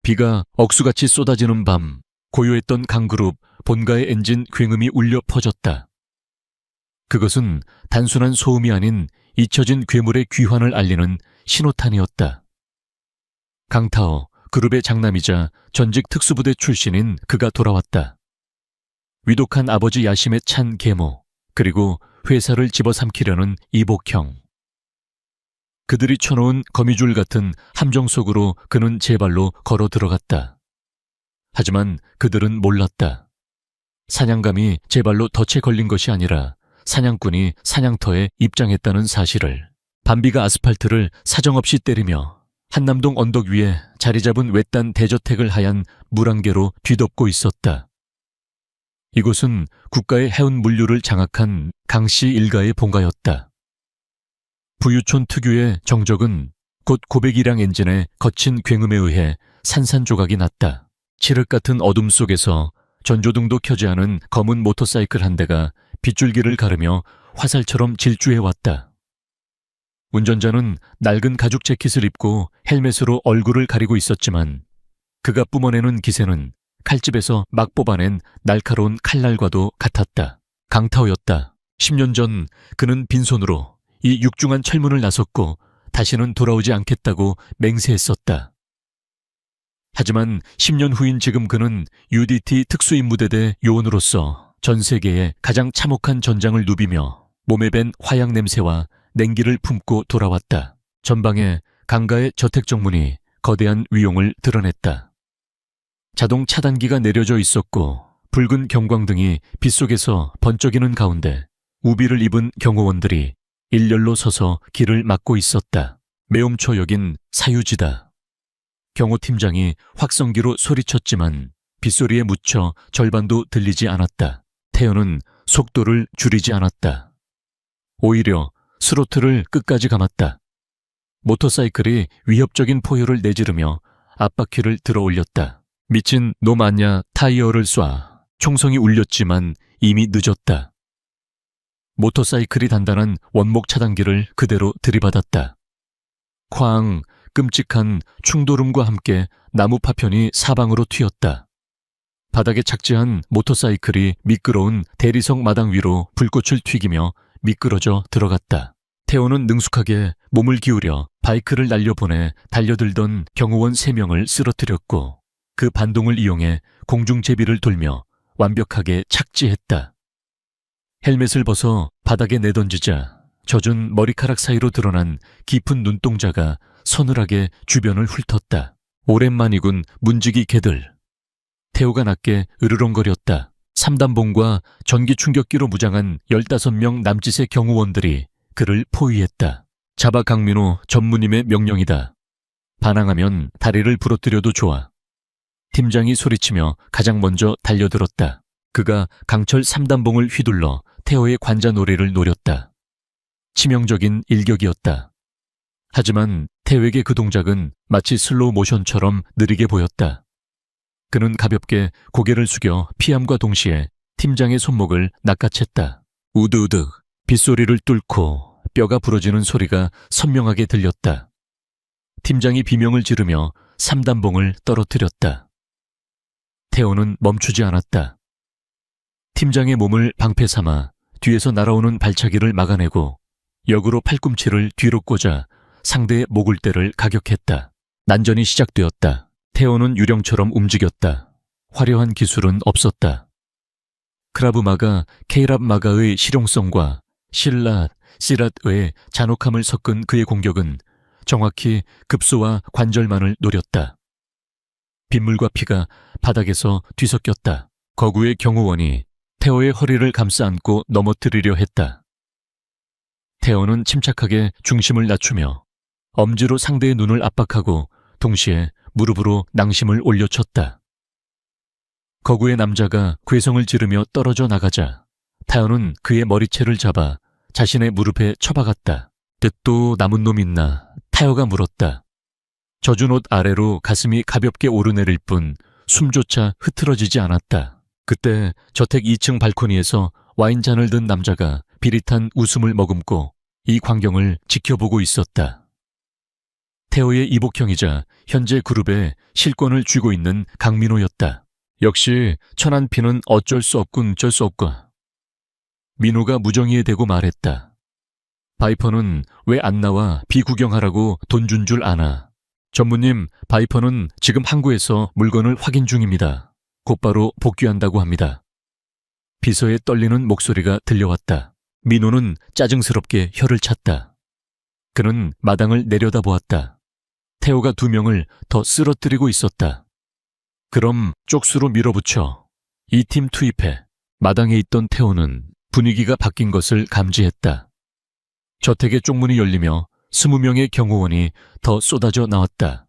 비가 억수같이 쏟아지는 밤, 고요했던 강그룹 본가의 엔진 굉음이 울려 퍼졌다. 그것은 단순한 소음이 아닌 잊혀진 괴물의 귀환을 알리는 신호탄이었다. 강타어, 그룹의 장남이자 전직 특수부대 출신인 그가 돌아왔다. 위독한 아버지 야심에 찬 계모, 그리고 회사를 집어삼키려는 이복형. 그들이 쳐놓은 거미줄 같은 함정 속으로 그는 제 발로 걸어 들어갔다. 하지만 그들은 몰랐다. 사냥감이 제 발로 덫에 걸린 것이 아니라 사냥꾼이 사냥터에 입장했다는 사실을. 밤비가 아스팔트를 사정없이 때리며 한남동 언덕 위에 자리 잡은 외딴 대저택을 하얀 물안개로 뒤덮고 있었다. 이곳은 국가의 해운 물류를 장악한 강씨 일가의 본가였다. 부유촌 특유의 정적은 곧 고백이량 엔진의 거친 굉음에 의해 산산조각이 났다. 칠흑 같은 어둠 속에서 전조등도 켜지 않은 검은 모터사이클 한 대가 빗줄기를 가르며 화살처럼 질주해왔다. 운전자는 낡은 가죽 재킷을 입고 헬멧으로 얼굴을 가리고 있었지만 그가 뿜어내는 기세는 칼집에서 막 뽑아낸 날카로운 칼날과도 같았다. 강타오였다. 10년 전 그는 빈손으로 이 육중한 철문을 나섰고 다시는 돌아오지 않겠다고 맹세했었다. 하지만 10년 후인 지금 그는 UDT 특수임무대대 요원으로서 전 세계의 가장 참혹한 전장을 누비며 몸에 밴 화약 냄새와 냉기를 품고 돌아왔다. 전방에 강가의 저택 정문이 거대한 위용을 드러냈다. 자동 차단기가 내려져 있었고 붉은 경광등이 빗속에서 번쩍이는 가운데 우비를 입은 경호원들이 일렬로 서서 길을 막고 있었다. 매움초 여긴 사유지다. 경호팀장이 확성기로 소리쳤지만 빗소리에 묻혀 절반도 들리지 않았다. 태연은 속도를 줄이지 않았다. 오히려 스로틀을 끝까지 감았다. 모터사이클이 위협적인 포효를 내지르며 앞바퀴를 들어 올렸다. 미친 놈 아냐 타이어를 쏴. 총성이 울렸지만 이미 늦었다. 모터사이클이 단단한 원목 차단기를 그대로 들이받았다. 쾅! 끔찍한 충돌음과 함께 나무 파편이 사방으로 튀었다. 바닥에 착지한 모터사이클이 미끄러운 대리석 마당 위로 불꽃을 튀기며 미끄러져 들어갔다. 태호는 능숙하게 몸을 기울여 바이크를 날려보내 달려들던 경호원 3명을 쓰러뜨렸고 그 반동을 이용해 공중제비를 돌며 완벽하게 착지했다. 헬멧을 벗어 바닥에 내던지자 젖은 머리카락 사이로 드러난 깊은 눈동자가 서늘하게 주변을 훑었다. 오랜만이군 문지기 개들. 태호가 낮게 으르렁거렸다. 3단봉과 전기 충격기로 무장한 15명 남짓의 경호원들이 그를 포위했다. 잡아 강민호 전무님의 명령이다. 반항하면 다리를 부러뜨려도 좋아. 팀장이 소리치며 가장 먼저 달려들었다. 그가 강철 3단봉을 휘둘러 태호의 관자놀이를 노렸다. 치명적인 일격이었다. 하지만 태호에게 그 동작은 마치 슬로우 모션처럼 느리게 보였다. 그는 가볍게 고개를 숙여 피함과 동시에 팀장의 손목을 낚아챘다. 우드우드 빗소리를 뚫고 뼈가 부러지는 소리가 선명하게 들렸다. 팀장이 비명을 지르며 3단봉을 떨어뜨렸다. 태호는 멈추지 않았다. 팀장의 몸을 방패 삼아 뒤에서 날아오는 발차기를 막아내고 역으로 팔꿈치를 뒤로 꽂아 상대의 목을대를 가격했다. 난전이 시작되었다. 태호는 유령처럼 움직였다. 화려한 기술은 없었다. 크라브마가 케이랍마가의 실용성과 시랏의 잔혹함을 섞은 그의 공격은 정확히 급소와 관절만을 노렸다. 빗물과 피가 바닥에서 뒤섞였다. 거구의 경호원이 태호의 허리를 감싸 안고 넘어뜨리려 했다. 태호는 침착하게 중심을 낮추며 엄지로 상대의 눈을 압박하고 동시에 무릎으로 낭심을 올려쳤다. 거구의 남자가 괴성을 지르며 떨어져 나가자 타연은 그의 머리채를 잡아 자신의 무릎에 처박았다. 뜻도 남은 놈 있나? 타여가 물었다. 젖은 옷 아래로 가슴이 가볍게 오르내릴 뿐 숨조차 흐트러지지 않았다. 그때 저택 2층 발코니에서 와인잔을 든 남자가 비릿한 웃음을 머금고 이 광경을 지켜보고 있었다. 태호의 이복형이자 현재 그룹의 실권을 쥐고 있는 강민호였다. 역시 천안피는 어쩔 수 없군 쩔 수 없고. 민호가 무정의에 대고 말했다. 바이퍼는 왜 안 나와 비구경하라고 돈 준 줄 아나. 전무님, 바이퍼는 지금 항구에서 물건을 확인 중입니다. 곧바로 복귀한다고 합니다. 비서의 떨리는 목소리가 들려왔다. 민호는 짜증스럽게 혀를 찼다. 그는 마당을 내려다보았다. 태호가 2명을 더 쓰러뜨리고 있었다. 그럼 쪽수로 밀어붙여. 이 팀 투입해. 마당에 있던 태호는 분위기가 바뀐 것을 감지했다. 저택의 쪽문이 열리며 20명의 경호원이 더 쏟아져 나왔다.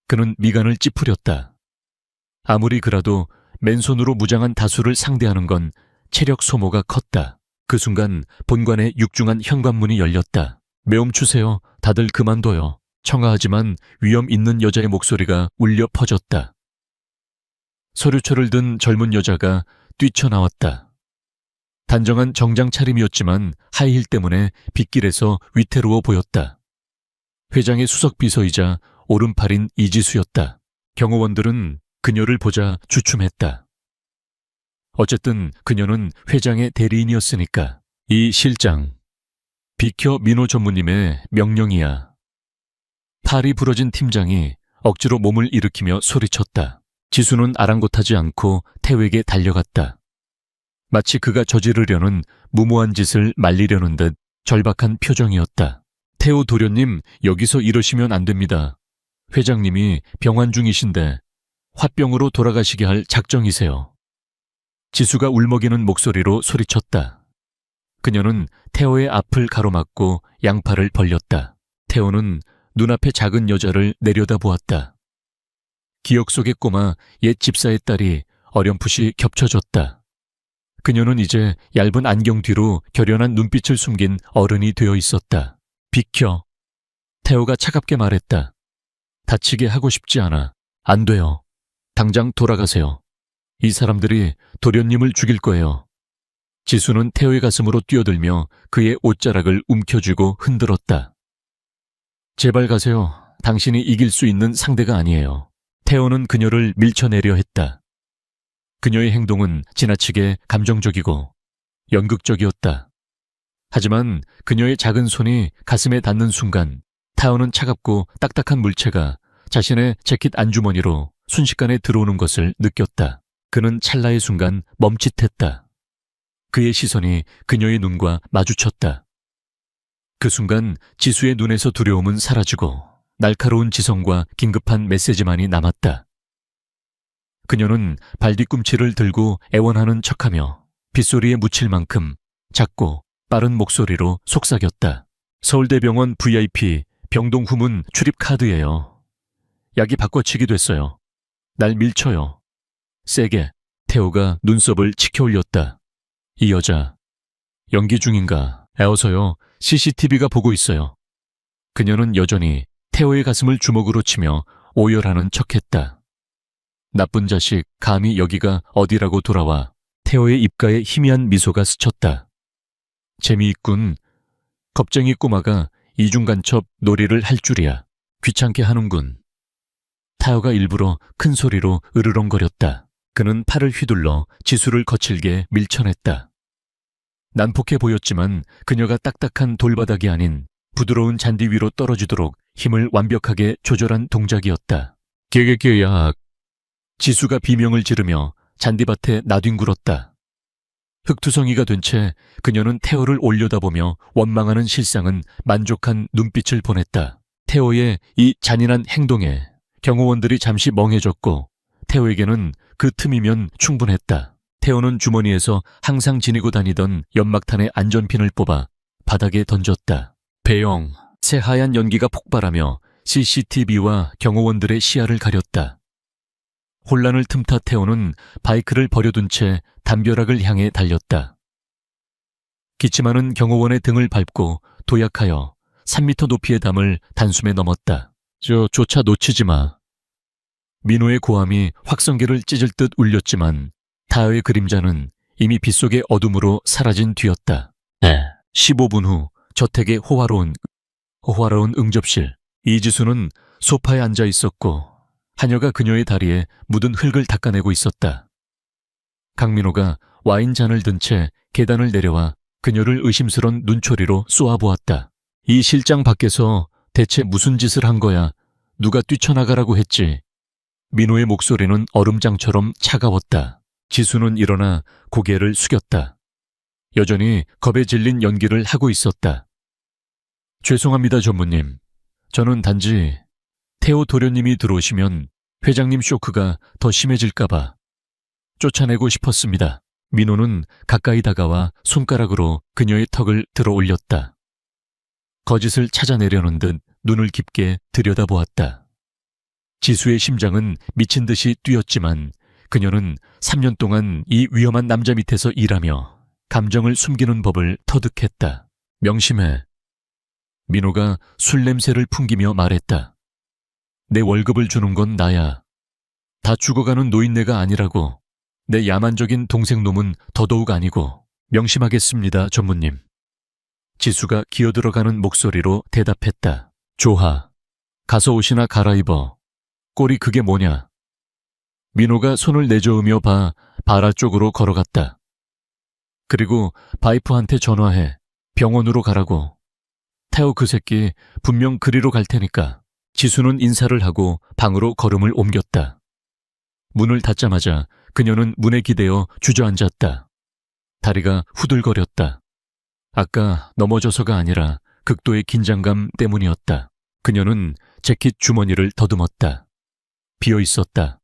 그는 미간을 찌푸렸다. 아무리 그라도 맨손으로 무장한 다수를 상대하는 건 체력 소모가 컸다. 그 순간 본관의 육중한 현관문이 열렸다. 매움 추세요. 다들 그만둬요. 청아하지만 위험 있는 여자의 목소리가 울려 퍼졌다. 서류철을 든 젊은 여자가 뛰쳐나왔다. 단정한 정장 차림이었지만 하이힐 때문에 빗길에서 위태로워 보였다. 회장의 수석 비서이자 오른팔인 이지수였다. 경호원들은 그녀를 보자 주춤했다. 어쨌든 그녀는 회장의 대리인이었으니까. 이 실장, 비켜 민호 전무님의 명령이야. 팔이 부러진 팀장이 억지로 몸을 일으키며 소리쳤다. 지수는 아랑곳하지 않고 태우에게 달려갔다. 마치 그가 저지르려는 무모한 짓을 말리려는 듯 절박한 표정이었다. 태우 도련님, 여기서 이러시면 안 됩니다. 회장님이 병환 중이신데 화병으로 돌아가시게 할 작정이세요. 지수가 울먹이는 목소리로 소리쳤다. 그녀는 태호의 앞을 가로막고 양팔을 벌렸다. 태호는 눈앞의 작은 여자를 내려다보았다. 기억 속의 꼬마 옛 집사의 딸이 어렴풋이 겹쳐졌다. 그녀는 이제 얇은 안경 뒤로 결연한 눈빛을 숨긴 어른이 되어 있었다. 비켜. 태호가 차갑게 말했다. 다치게 하고 싶지 않아. 안 돼요. 당장 돌아가세요. 이 사람들이 도련님을 죽일 거예요. 지수는 태호의 가슴으로 뛰어들며 그의 옷자락을 움켜쥐고 흔들었다. 제발 가세요. 당신이 이길 수 있는 상대가 아니에요. 태호는 그녀를 밀쳐내려 했다. 그녀의 행동은 지나치게 감정적이고 연극적이었다. 하지만 그녀의 작은 손이 가슴에 닿는 순간 타오는 차갑고 딱딱한 물체가 자신의 재킷 안주머니로 순식간에 들어오는 것을 느꼈다. 그는 찰나의 순간 멈칫했다. 그의 시선이 그녀의 눈과 마주쳤다. 그 순간 지수의 눈에서 두려움은 사라지고 날카로운 지성과 긴급한 메시지만이 남았다. 그녀는 발뒤꿈치를 들고 애원하는 척하며 빗소리에 묻힐 만큼 작고 빠른 목소리로 속삭였다. 서울대병원 VIP 병동 후문 출입 카드예요. 약이 바꿔치기 됐어요. 날 밀쳐요. 세게. 태호가 눈썹을 치켜 올렸다. 이 여자 연기 중인가? 애워서요. CCTV가 보고 있어요. 그녀는 여전히 태호의 가슴을 주먹으로 치며 오열하는 척했다. 나쁜 자식, 감히 여기가 어디라고 돌아와. 태호의 입가에 희미한 미소가 스쳤다. 재미있군. 겁쟁이 꼬마가 이중간첩 놀이를 할 줄이야. 귀찮게 하는군. 타요가 일부러 큰 소리로 으르렁거렸다. 그는 팔을 휘둘러 지수를 거칠게 밀쳐냈다. 난폭해 보였지만 그녀가 딱딱한 돌바닥이 아닌 부드러운 잔디 위로 떨어지도록 힘을 완벽하게 조절한 동작이었다. 개개개야. 지수가 비명을 지르며 잔디밭에 나뒹굴었다. 흙투성이가 된 채 그녀는 태호를 올려다보며 원망하는 실상은 만족한 눈빛을 보냈다. 태호의 이 잔인한 행동에 경호원들이 잠시 멍해졌고 태호에게는 그 틈이면 충분했다. 태호는 주머니에서 항상 지니고 다니던 연막탄의 안전핀을 뽑아 바닥에 던졌다. 배영, 새하얀 연기가 폭발하며 CCTV와 경호원들의 시야를 가렸다. 혼란을 틈타 태호는 바이크를 버려둔 채 담벼락을 향해 달렸다. 기침하는 경호원의 등을 밟고 도약하여 3m 높이의 담을 단숨에 넘었다. 조차 놓치지 마. 민호의 고함이 확성기를 찢을 듯 울렸지만 타요의 그림자는 이미 빗속의 어둠으로 사라진 뒤였다. 15분 후 저택의 호화로운 응접실. 이지수는 소파에 앉아 있었고 하녀가 그녀의 다리에 묻은 흙을 닦아내고 있었다. 강민호가 와인잔을 든 채 계단을 내려와 그녀를 의심스런 눈초리로 쏘아보았다. 이 실장 밖에서 대체 무슨 짓을 한 거야? 누가 뛰쳐나가라고 했지? 민호의 목소리는 얼음장처럼 차가웠다. 지수는 일어나 고개를 숙였다. 여전히 겁에 질린 연기를 하고 있었다. 죄송합니다, 전무님. 저는 단지 태호 도련님이 들어오시면 회장님 쇼크가 더 심해질까봐 쫓아내고 싶었습니다. 민호는 가까이 다가와 손가락으로 그녀의 턱을 들어 올렸다. 거짓을 찾아내려는 듯 눈을 깊게 들여다보았다. 지수의 심장은 미친 듯이 뛰었지만 그녀는 3년 동안 이 위험한 남자 밑에서 일하며 감정을 숨기는 법을 터득했다. 명심해. 민호가 술 냄새를 풍기며 말했다. 내 월급을 주는 건 나야. 다 죽어가는 노인네가 아니라고. 내 야만적인 동생놈은 더더욱 아니고. 명심하겠습니다, 전무님. 지수가 기어들어가는 목소리로 대답했다. 조하, 가서 옷이나 갈아입어. 꼴이 그게 뭐냐? 민호가 손을 내저으며 바라 쪽으로 걸어갔다. 그리고 바이프한테 전화해. 병원으로 가라고. 태호 그 새끼 분명 그리로 갈 테니까. 지수는 인사를 하고 방으로 걸음을 옮겼다. 문을 닫자마자 그녀는 문에 기대어 주저앉았다. 다리가 후들거렸다. 아까 넘어져서가 아니라 극도의 긴장감 때문이었다. 그녀는 재킷 주머니를 더듬었다. 비어 있었다.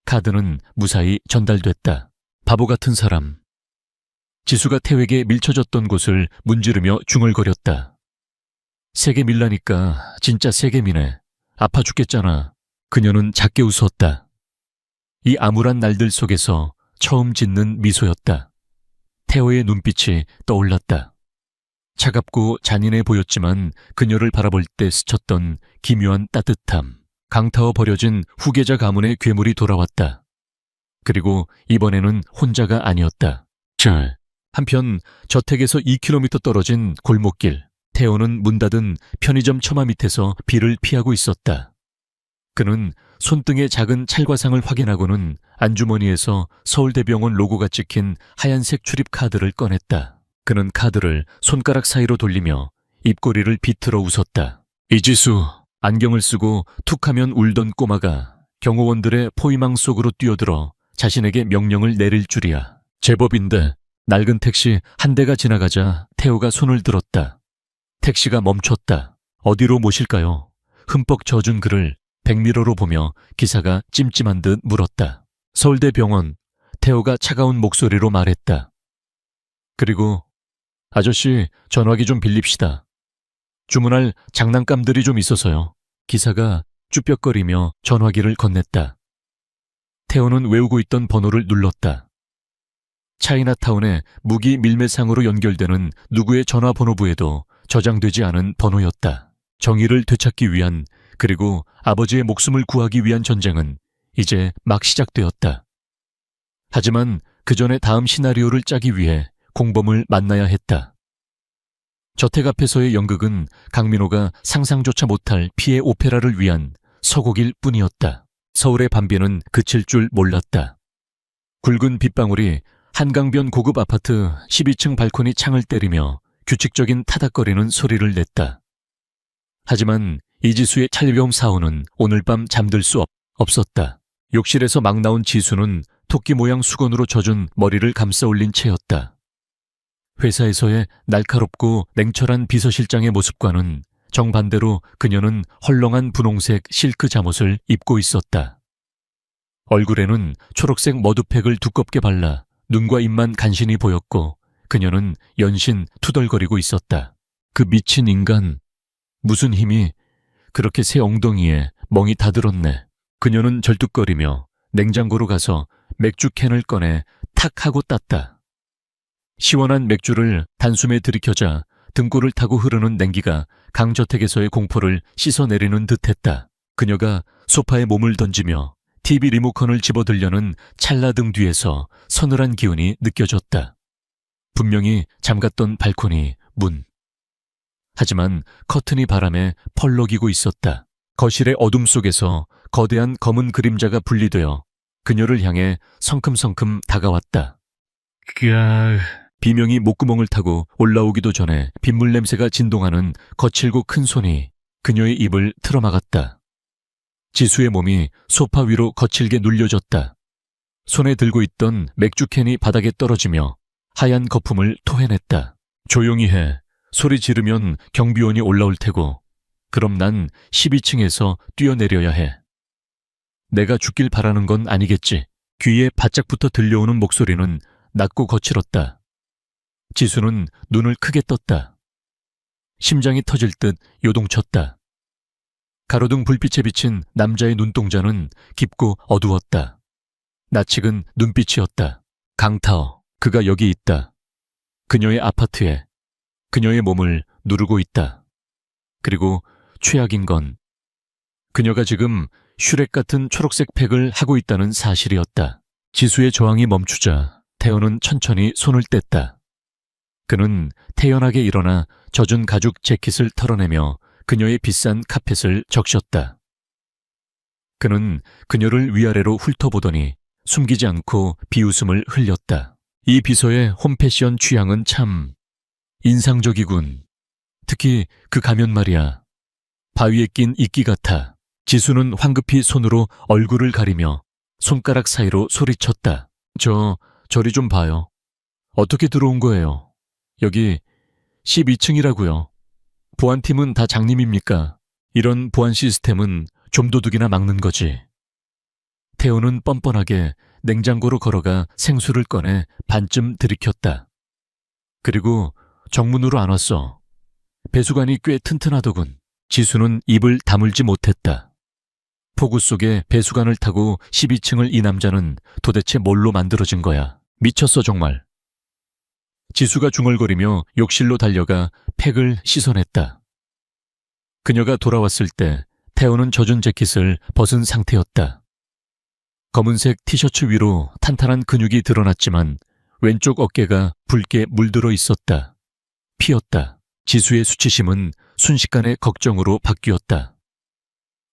카드는 무사히 전달됐다. 바보 같은 사람. 지수가 태호에게 밀쳐졌던 곳을 문지르며 중얼거렸다. 세게 밀라니까 진짜 세게 미네. 아파 죽겠잖아. 그녀는 작게 웃었다. 이 암울한 날들 속에서 처음 짓는 미소였다. 태호의 눈빛이 떠올랐다. 차갑고 잔인해 보였지만 그녀를 바라볼 때 스쳤던 기묘한 따뜻함. 강타어 버려진 후계자 가문의 괴물이 돌아왔다. 그리고 이번에는 혼자가 아니었다. 한편 저택에서 2km 떨어진 골목길. 태호는 문 닫은 편의점 처마 밑에서 비를 피하고 있었다. 그는 손등의 작은 찰과상을 확인하고는 안주머니에서 서울대병원 로고가 찍힌 하얀색 출입 카드를 꺼냈다. 그는 카드를 손가락 사이로 돌리며 입꼬리를 비틀어 웃었다. 이지수, 안경을 쓰고 툭하면 울던 꼬마가 경호원들의 포위망 속으로 뛰어들어 자신에게 명령을 내릴 줄이야. 제법인데. 낡은 택시 한 대가 지나가자 태호가 손을 들었다. 택시가 멈췄다. 어디로 모실까요? 흠뻑 젖은 그를 백미러로 보며 기사가 찜찜한 듯 물었다. 서울대병원. 태호가 차가운 목소리로 말했다. 그리고 아저씨 전화기 좀 빌립시다. 주문할 장난감들이 좀 있어서요. 기사가 쭈뼛거리며 전화기를 건넸다. 태호는 외우고 있던 번호를 눌렀다. 차이나타운의 무기 밀매상으로 연결되는 누구의 전화번호부에도 저장되지 않은 번호였다. 정의를 되찾기 위한, 그리고 아버지의 목숨을 구하기 위한 전쟁은 이제 막 시작되었다. 하지만 그 전에 다음 시나리오를 짜기 위해 공범을 만나야 했다. 저택 앞에서의 연극은 강민호가 상상조차 못할 피해 오페라를 위한 서곡일 뿐이었다. 서울의 밤비는 그칠 줄 몰랐다. 굵은 빗방울이 한강변 고급 아파트 12층 발코니 창을 때리며 규칙적인 타닥거리는 소리를 냈다. 하지만 이지수의 찰병 사원은 오늘 밤 잠들 수 없었다. 욕실에서 막 나온 지수는 토끼 모양 수건으로 젖은 머리를 감싸 올린 채였다. 회사에서의 날카롭고 냉철한 비서실장의 모습과는 정반대로 그녀는 헐렁한 분홍색 실크 잠옷을 입고 있었다. 얼굴에는 초록색 머드팩을 두껍게 발라 눈과 입만 간신히 보였고 그녀는 연신 투덜거리고 있었다. 그 미친 인간, 무슨 힘이 그렇게 새 엉덩이에 멍이 다 들었네. 그녀는 절뚝거리며 냉장고로 가서 맥주 캔을 꺼내 탁 하고 땄다. 시원한 맥주를 단숨에 들이켜자 등골을 타고 흐르는 냉기가 강저택에서의 공포를 씻어내리는 듯했다. 그녀가 소파에 몸을 던지며 TV 리모컨을 집어들려는 찰나등 뒤에서 서늘한 기운이 느껴졌다. 분명히 잠갔던 발코니 문. 하지만 커튼이 바람에 펄럭이고 있었다. 거실의 어둠 속에서 거대한 검은 그림자가 분리되어 그녀를 향해 성큼성큼 다가왔다. 비명이 목구멍을 타고 올라오기도 전에 빗물 냄새가 진동하는 거칠고 큰 손이 그녀의 입을 틀어막았다. 지수의 몸이 소파 위로 거칠게 눌려졌다. 손에 들고 있던 맥주캔이 바닥에 떨어지며 하얀 거품을 토해냈다. 조용히 해. 소리 지르면 경비원이 올라올 테고 그럼 난 12층에서 뛰어내려야 해. 내가 죽길 바라는 건 아니겠지. 귀에 바짝붙어 들려오는 목소리는 낮고 거칠었다. 지수는 눈을 크게 떴다. 심장이 터질 듯 요동쳤다. 가로등 불빛에 비친 남자의 눈동자는 깊고 어두웠다. 낯익은 눈빛이었다. 강타어, 그가 여기 있다. 그녀의 아파트에 그녀의 몸을 누르고 있다. 그리고 최악인 건 그녀가 지금 슈렉 같은 초록색 팩을 하고 있다는 사실이었다. 지수의 저항이 멈추자 태연은 천천히 손을 뗐다. 그는 태연하게 일어나 젖은 가죽 재킷을 털어내며 그녀의 비싼 카펫을 적셨다. 그는 그녀를 위아래로 훑어보더니 숨기지 않고 비웃음을 흘렸다. 이 비서의 홈패션 취향은 참 인상적이군. 특히 그 가면 말이야. 바위에 낀 이끼 같아. 지수는 황급히 손으로 얼굴을 가리며 손가락 사이로 소리쳤다. 저리 좀 봐요. 어떻게 들어온 거예요? 여기 12층이라고요. 보안팀은 다 장님입니까? 이런 보안 시스템은 좀도둑이나 막는 거지. 태호는 뻔뻔하게 냉장고로 걸어가 생수를 꺼내 반쯤 들이켰다. 그리고 정문으로 안 왔어. 배수관이 꽤 튼튼하더군. 지수는 입을 다물지 못했다. 폭우 속에 배수관을 타고 12층을 이 남자는 도대체 뭘로 만들어진 거야. 미쳤어 정말. 지수가 중얼거리며 욕실로 달려가 팩을 씻어냈다. 그녀가 돌아왔을 때 태호는 젖은 재킷을 벗은 상태였다. 검은색 티셔츠 위로 탄탄한 근육이 드러났지만 왼쪽 어깨가 붉게 물들어 있었다. 피었다. 지수의 수치심은 순식간에 걱정으로 바뀌었다.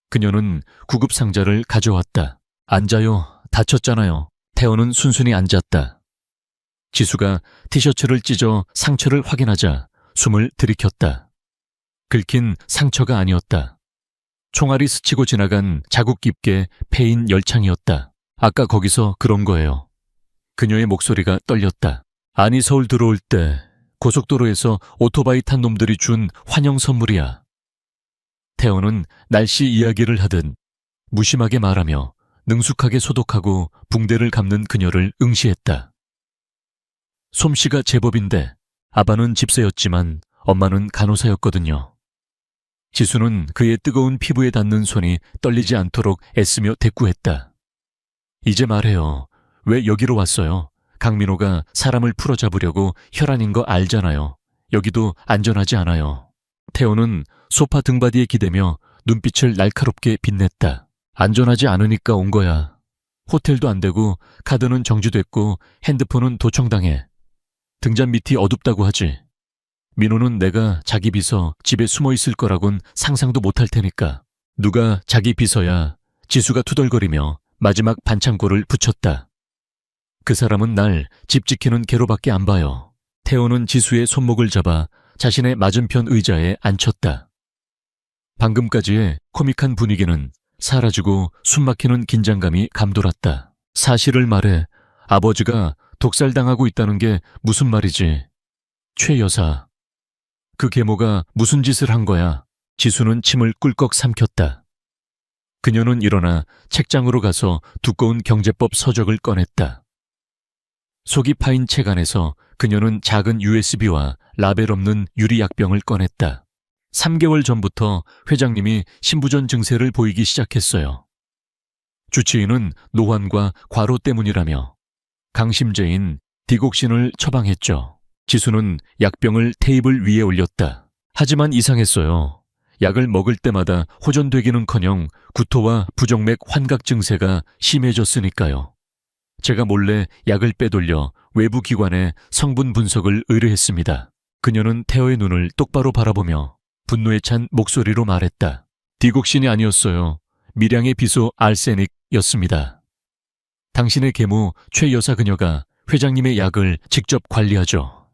그녀는 구급 상자를 가져왔다. 앉아요. 다쳤잖아요. 태호는 순순히 앉았다. 지수가 티셔츠를 찢어 상처를 확인하자 숨을 들이켰다. 긁힌 상처가 아니었다. 총알이 스치고 지나간 자국 깊게 패인 열창이었다. 아까 거기서 그런 거예요. 그녀의 목소리가 떨렸다. 아니 서울 들어올 때 고속도로에서 오토바이 탄 놈들이 준 환영 선물이야. 태호는 날씨 이야기를 하듯 무심하게 말하며 능숙하게 소독하고 붕대를 감는 그녀를 응시했다. 솜씨가 제법인데 아빠는 집사였지만 엄마는 간호사였거든요. 지수는 그의 뜨거운 피부에 닿는 손이 떨리지 않도록 애쓰며 대꾸했다. 이제 말해요. 왜 여기로 왔어요? 강민호가 사람을 풀어잡으려고 혈안인 거 알잖아요. 여기도 안전하지 않아요. 태호는 소파 등받이에 기대며 눈빛을 날카롭게 빛냈다. 안전하지 않으니까 온 거야. 호텔도 안 되고 카드는 정지됐고 핸드폰은 도청당해. 등잔 밑이 어둡다고 하지. 민호는 내가 자기 비서 집에 숨어 있을 거라곤 상상도 못할 테니까. 누가 자기 비서야. 지수가 투덜거리며 마지막 반창고를 붙였다. 그 사람은 날 집 지키는 개로밖에 안 봐요. 태호는 지수의 손목을 잡아 자신의 맞은편 의자에 앉혔다. 방금까지의 코믹한 분위기는 사라지고 숨막히는 긴장감이 감돌았다. 사실을 말해. 아버지가 독살당하고 있다는 게 무슨 말이지? 최 여사. 그 계모가 무슨 짓을 한 거야? 지수는 침을 꿀꺽 삼켰다. 그녀는 일어나 책장으로 가서 두꺼운 경제법 서적을 꺼냈다. 속이 파인 책 안에서 그녀는 작은 USB와 라벨 없는 유리 약병을 꺼냈다. 3개월 전부터 회장님이 신부전 증세를 보이기 시작했어요. 주치의는 노환과 과로 때문이라며 강심제인 디곡신을 처방했죠. 지수는 약병을 테이블 위에 올렸다. 하지만 이상했어요. 약을 먹을 때마다 호전되기는커녕 구토와 부정맥 환각 증세가 심해졌으니까요. 제가 몰래 약을 빼돌려 외부 기관에 성분 분석을 의뢰했습니다. 그녀는 태호의 눈을 똑바로 바라보며 분노에 찬 목소리로 말했다. 디곡신이 아니었어요. 밀양의 비소 알세닉이었습니다. 당신의 계모 최 여사 그녀가 회장님의 약을 직접 관리하죠.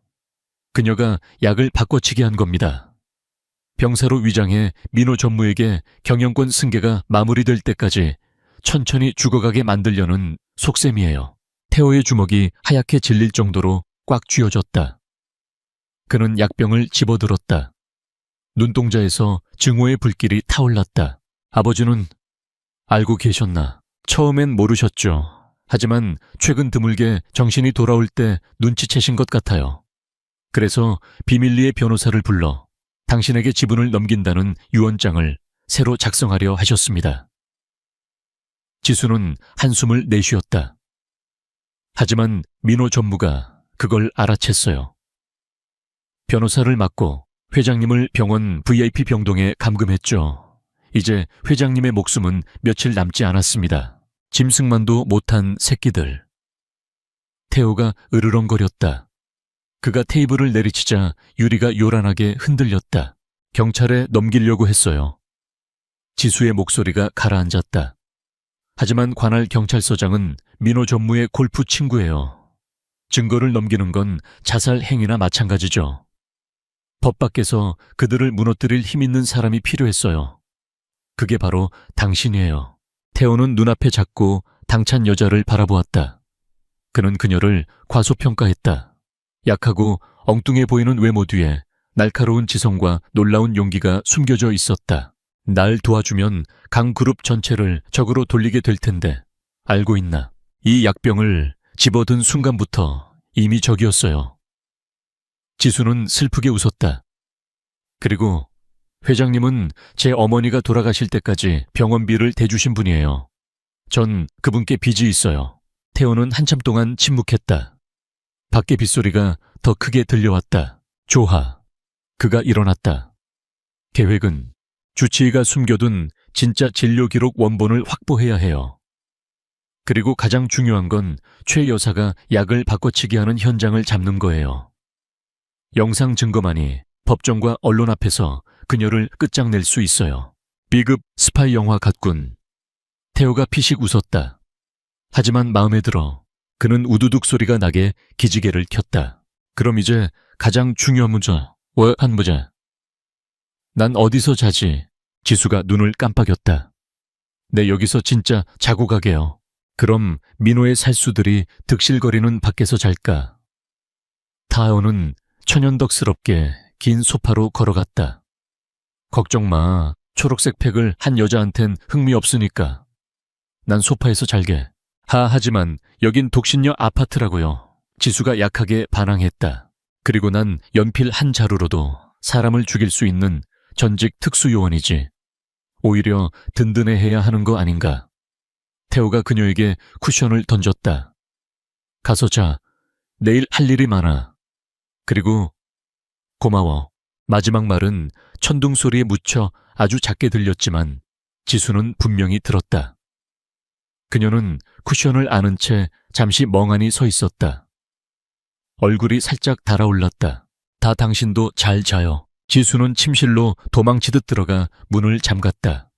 그녀가 약을 바꿔치기 한 겁니다. 병사로 위장해 민호 전무에게 경영권 승계가 마무리될 때까지 천천히 죽어가게 만들려는 속셈이에요. 태호의 주먹이 하얗게 질릴 정도로 꽉 쥐어졌다. 그는 약병을 집어들었다. 눈동자에서 증오의 불길이 타올랐다. 아버지는 알고 계셨나? 처음엔 모르셨죠. 하지만 최근 드물게 정신이 돌아올 때 눈치채신 것 같아요. 그래서 비밀리에 변호사를 불러 당신에게 지분을 넘긴다는 유언장을 새로 작성하려 하셨습니다. 지수는 한숨을 내쉬었다. 하지만 민호 전무가 그걸 알아챘어요. 변호사를 맡고 회장님을 병원 VIP 병동에 감금했죠. 이제 회장님의 목숨은 며칠 남지 않았습니다. 짐승만도 못한 새끼들. 태호가 으르렁거렸다. 그가 테이블을 내리치자 유리가 요란하게 흔들렸다. 경찰에 넘기려고 했어요. 지수의 목소리가 가라앉았다. 하지만 관할 경찰서장은 민호 전무의 골프 친구예요. 증거를 넘기는 건 자살 행위나 마찬가지죠. 법 밖에서 그들을 무너뜨릴 힘 있는 사람이 필요했어요. 그게 바로 당신이에요. 태호는 눈앞에 작고 당찬 여자를 바라보았다. 그는 그녀를 과소평가했다. 약하고 엉뚱해 보이는 외모 뒤에 날카로운 지성과 놀라운 용기가 숨겨져 있었다. 날 도와주면 강그룹 전체를 적으로 돌리게 될 텐데 알고 있나? 이 약병을 집어든 순간부터 이미 적이었어요. 지수는 슬프게 웃었다. 그리고 회장님은 제 어머니가 돌아가실 때까지 병원비를 대주신 분이에요. 전 그분께 빚이 있어요. 태호는 한참 동안 침묵했다. 밖의 빗소리가 더 크게 들려왔다. 조하. 그가 일어났다. 계획은 주치의가 숨겨둔 진짜 진료 기록 원본을 확보해야 해요. 그리고 가장 중요한 건 최 여사가 약을 바꿔치기 하는 현장을 잡는 거예요. 영상 증거만이 법정과 언론 앞에서 그녀를 끝장낼 수 있어요. B급 스파이 영화 같군. 태호가 피식 웃었다. 하지만 마음에 들어. 그는 우두둑 소리가 나게 기지개를 켰다. 그럼 이제 가장 중요한 문제, 한 문제. 난 어디서 자지? 지수가 눈을 깜빡였다. 내 여기서 진짜 자고 가게요. 그럼 민호의 살수들이 득실거리는 밖에서 잘까? 타오는 천연덕스럽게 긴 소파로 걸어갔다. 걱정 마. 초록색 팩을 한 여자한텐 흥미 없으니까. 난 소파에서 잘게. 하지만 여긴 독신녀 아파트라고요. 지수가 약하게 반항했다. 그리고 난 연필 한 자루로도 사람을 죽일 수 있는 전직 특수요원이지. 오히려 든든해해야 하는 거 아닌가. 태호가 그녀에게 쿠션을 던졌다. 가서 자. 내일 할 일이 많아. 그리고 고마워. 마지막 말은 천둥 소리에 묻혀 아주 작게 들렸지만 지수는 분명히 들었다. 그녀는 쿠션을 안은 채 잠시 멍하니 서 있었다. 얼굴이 살짝 달아올랐다. 다 당신도 잘 자요. 지수는 침실로 도망치듯 들어가 문을 잠갔다.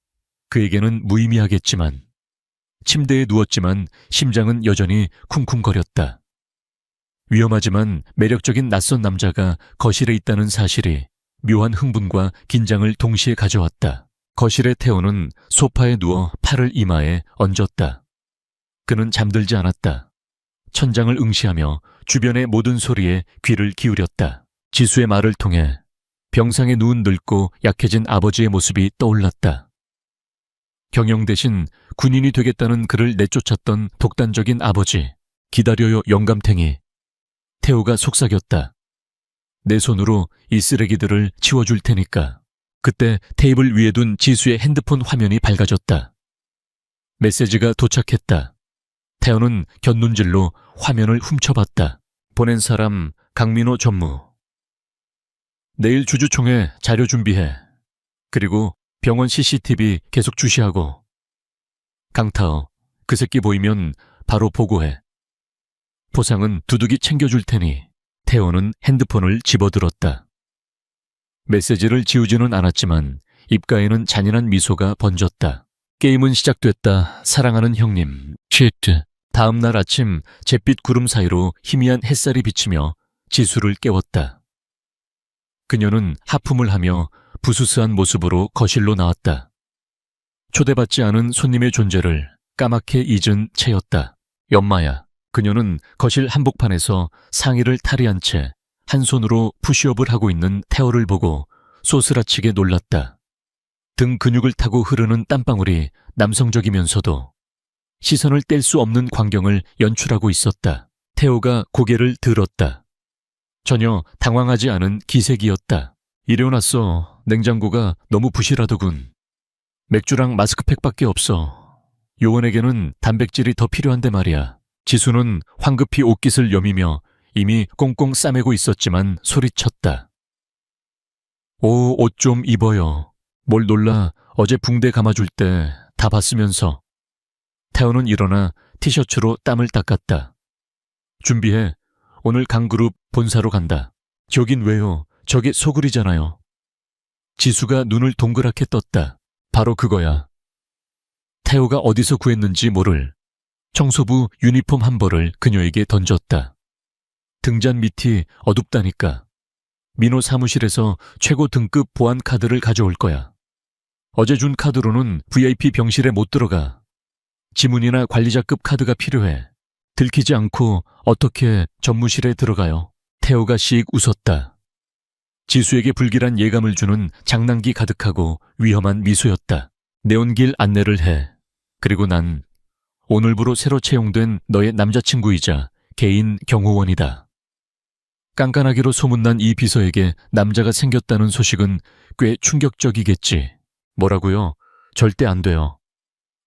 그에게는 무의미하겠지만 침대에 누웠지만 심장은 여전히 쿵쿵거렸다. 위험하지만 매력적인 낯선 남자가 거실에 있다는 사실이 묘한 흥분과 긴장을 동시에 가져왔다. 거실의 태호는 소파에 누워 팔을 이마에 얹었다. 그는 잠들지 않았다. 천장을 응시하며 주변의 모든 소리에 귀를 기울였다. 지수의 말을 통해 병상에 누운 늙고 약해진 아버지의 모습이 떠올랐다. 경영 대신 군인이 되겠다는 그를 내쫓았던 독단적인 아버지. 기다려요, 영감탱이. 태호가 속삭였다. 내 손으로 이 쓰레기들을 치워줄 테니까. 그때 테이블 위에 둔 지수의 핸드폰 화면이 밝아졌다. 메시지가 도착했다. 태호는 곁눈질로 화면을 훔쳐봤다. 보낸 사람 강민호 전무. 내일 주주총회 자료 준비해. 그리고 병원 CCTV 계속 주시하고. 강타어, 그 새끼 보이면 바로 보고해. 포상은 두둑이 챙겨줄 테니. 태호는 핸드폰을 집어들었다. 메시지를 지우지는 않았지만 입가에는 잔인한 미소가 번졌다. 게임은 시작됐다. 사랑하는 형님. 치트. 다음 날 아침 잿빛 구름 사이로 희미한 햇살이 비치며 지수를 깨웠다. 그녀는 하품을 하며 부스스한 모습으로 거실로 나왔다. 초대받지 않은 손님의 존재를 까맣게 잊은 채였다. 연마야. 그녀는 거실 한복판에서 상의를 탈의한 채 한 손으로 푸시업을 하고 있는 태호를 보고 소스라치게 놀랐다. 등 근육을 타고 흐르는 땀방울이 남성적이면서도 시선을 뗄 수 없는 광경을 연출하고 있었다. 태호가 고개를 들었다. 전혀 당황하지 않은 기색이었다. 일어났어. 냉장고가 너무 부실하더군. 맥주랑 마스크팩밖에 없어. 요원에게는 단백질이 더 필요한데 말이야. 지수는 황급히 옷깃을 여미며 이미 꽁꽁 싸매고 있었지만 소리쳤다. 오, 옷 좀 입어요. 뭘 놀라. 어제 붕대 감아줄 때 다 봤으면서. 태호는 일어나 티셔츠로 땀을 닦았다. 준비해. 오늘 강그룹 본사로 간다. 저긴 왜요? 저게 소굴이잖아요. 지수가 눈을 동그랗게 떴다. 바로 그거야. 태호가 어디서 구했는지 모를 청소부 유니폼 한 벌을 그녀에게 던졌다. 등잔 밑이 어둡다니까. 민호 사무실에서 최고 등급 보안 카드를 가져올 거야. 어제 준 카드로는 VIP 병실에 못 들어가. 지문이나 관리자급 카드가 필요해. 들키지 않고 어떻게 전무실에 들어가요? 태호가 씩 웃었다. 지수에게 불길한 예감을 주는 장난기 가득하고 위험한 미소였다. 내온길 안내를 해. 그리고 난 오늘부로 새로 채용된 너의 남자친구이자 개인 경호원이다. 깐깐하기로 소문난 이 비서에게 남자가 생겼다는 소식은 꽤 충격적이겠지. 뭐라고요? 절대 안 돼요.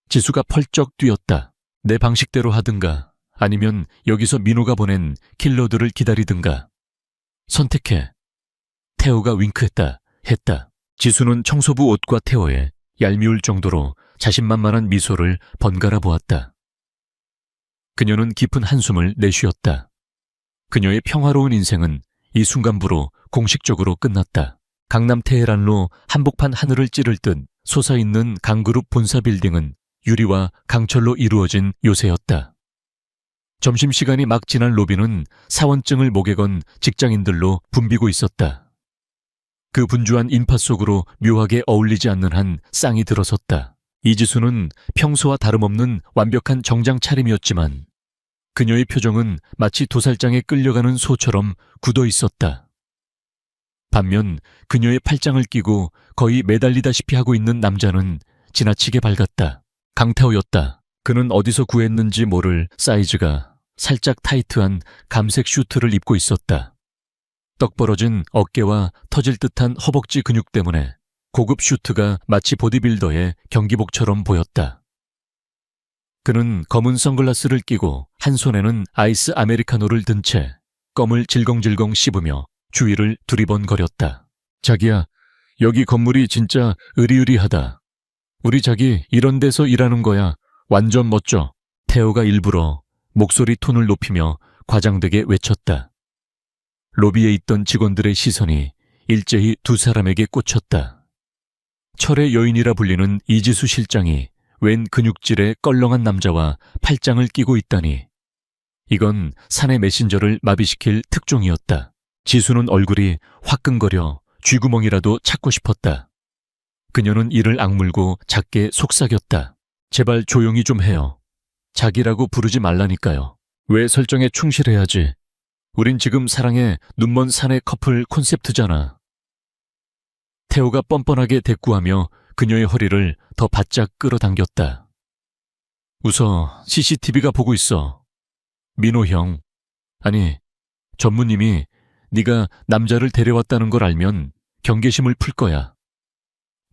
지수가 펄쩍 뛰었다. 내 방식대로 하든가 아니면 여기서 민호가 보낸 킬러들을 기다리든가. 선택해. 태호가 윙크했다. 했다. 지수는 청소부 옷과 태호에 얄미울 정도로 자신만만한 미소를 번갈아 보았다. 그녀는 깊은 한숨을 내쉬었다. 그녀의 평화로운 인생은 이 순간부로 공식적으로 끝났다. 강남 테헤란로 한복판 하늘을 찌를 듯 솟아있는 강그룹 본사 빌딩은 유리와 강철로 이루어진 요새였다. 점심시간이 막 지난 로비는 사원증을 목에 건 직장인들로 붐비고 있었다. 그 분주한 인파 속으로 묘하게 어울리지 않는 한 쌍이 들어섰다. 이지수는 평소와 다름없는 완벽한 정장 차림이었지만 그녀의 표정은 마치 도살장에 끌려가는 소처럼 굳어 있었다. 반면 그녀의 팔짱을 끼고 거의 매달리다시피 하고 있는 남자는 지나치게 밝았다. 강태호였다. 그는 어디서 구했는지 모를 사이즈가 살짝 타이트한 감색 슈트를 입고 있었다. 떡 벌어진 어깨와 터질 듯한 허벅지 근육 때문에 고급 슈트가 마치 보디빌더의 경기복처럼 보였다. 그는 검은 선글라스를 끼고 한 손에는 아이스 아메리카노를 든 채 껌을 질겅질겅 씹으며 주위를 두리번거렸다. 자기야, 여기 건물이 진짜 으리으리하다. 우리 자기 이런 데서 일하는 거야. 완전 멋져. 태호가 일부러 목소리 톤을 높이며 과장되게 외쳤다. 로비에 있던 직원들의 시선이 일제히 두 사람에게 꽂혔다. 철의 여인이라 불리는 이지수 실장이 웬 근육질의 껄렁한 남자와 팔짱을 끼고 있다니. 이건 사내 메신저를 마비시킬 특종이었다. 지수는 얼굴이 화끈거려 쥐구멍이라도 찾고 싶었다. 그녀는 이를 악물고 작게 속삭였다. 제발 조용히 좀 해요. 자기라고 부르지 말라니까요. 왜 설정에 충실해야지. 우린 지금 사랑의 눈먼 사내 커플 콘셉트잖아. 태호가 뻔뻔하게 대꾸하며 그녀의 허리를 더 바짝 끌어당겼다. 웃어. CCTV가 보고 있어. 민호 형. 아니, 전무님이 네가 남자를 데려왔다는 걸 알면 경계심을 풀 거야.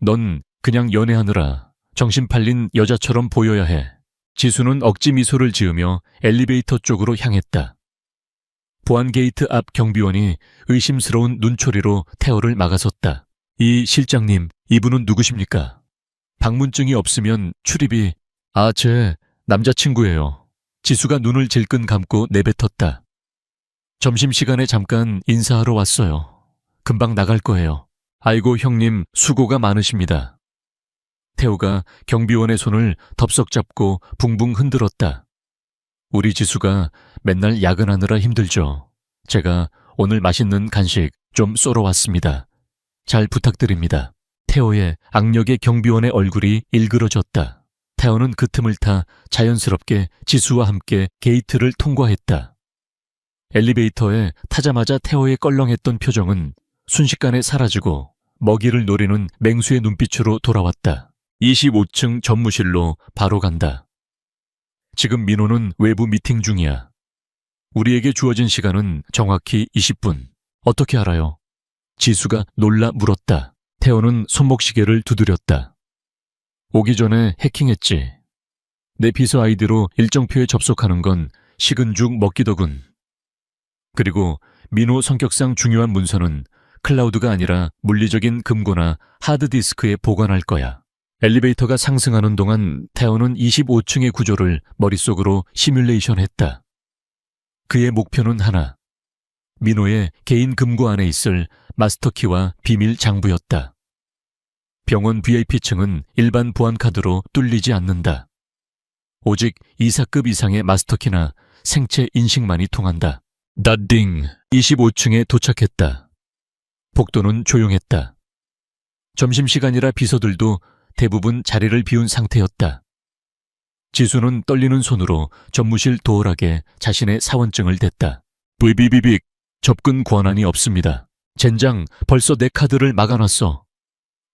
넌 그냥 연애하느라 정신 팔린 여자처럼 보여야 해. 지수는 억지 미소를 지으며 엘리베이터 쪽으로 향했다. 보안 게이트 앞 경비원이 의심스러운 눈초리로 태호를 막아섰다. 이 실장님, 이분은 누구십니까? 방문증이 없으면 출입이... 제 남자친구예요. 지수가 눈을 질끈 감고 내뱉었다. 점심시간에 잠깐 인사하러 왔어요. 금방 나갈 거예요. 아이고 형님 수고가 많으십니다. 태호가 경비원의 손을 덥석 잡고 붕붕 흔들었다. 우리 지수가 맨날 야근하느라 힘들죠. 제가 오늘 맛있는 간식 좀 쏘러 왔습니다. 잘 부탁드립니다. 태호의 악력의 경비원의 얼굴이 일그러졌다. 태호는 그 틈을 타 자연스럽게 지수와 함께 게이트를 통과했다. 엘리베이터에 타자마자 태호의 껄렁했던 표정은 순식간에 사라지고 먹이를 노리는 맹수의 눈빛으로 돌아왔다. 25층 전무실로 바로 간다. 지금 민호는 외부 미팅 중이야. 우리에게 주어진 시간은 정확히 20분. 어떻게 알아요? 지수가 놀라 물었다. 태호는 손목시계를 두드렸다. 오기 전에 해킹했지. 내 비서 아이디로 일정표에 접속하는 건 식은 죽 먹기더군. 그리고 민호 성격상 중요한 문서는 클라우드가 아니라 물리적인 금고나 하드디스크에 보관할 거야. 엘리베이터가 상승하는 동안 태호는 25층의 구조를 머릿속으로 시뮬레이션했다. 그의 목표는 하나. 민호의 개인 금고 안에 있을 마스터키와 비밀 장부였다. 병원 VIP층은 일반 보안카드로 뚫리지 않는다. 오직 이사급 이상의 마스터키나 생체 인식만이 통한다. 다딩 25층에 도착했다. 복도는 조용했다. 점심시간이라 비서들도 대부분 자리를 비운 상태였다. 지수는 떨리는 손으로 전무실 도어락에 자신의 사원증을 댔다. 비비비빅 접근 권한이 없습니다. 젠장 벌써 내 카드를 막아놨어.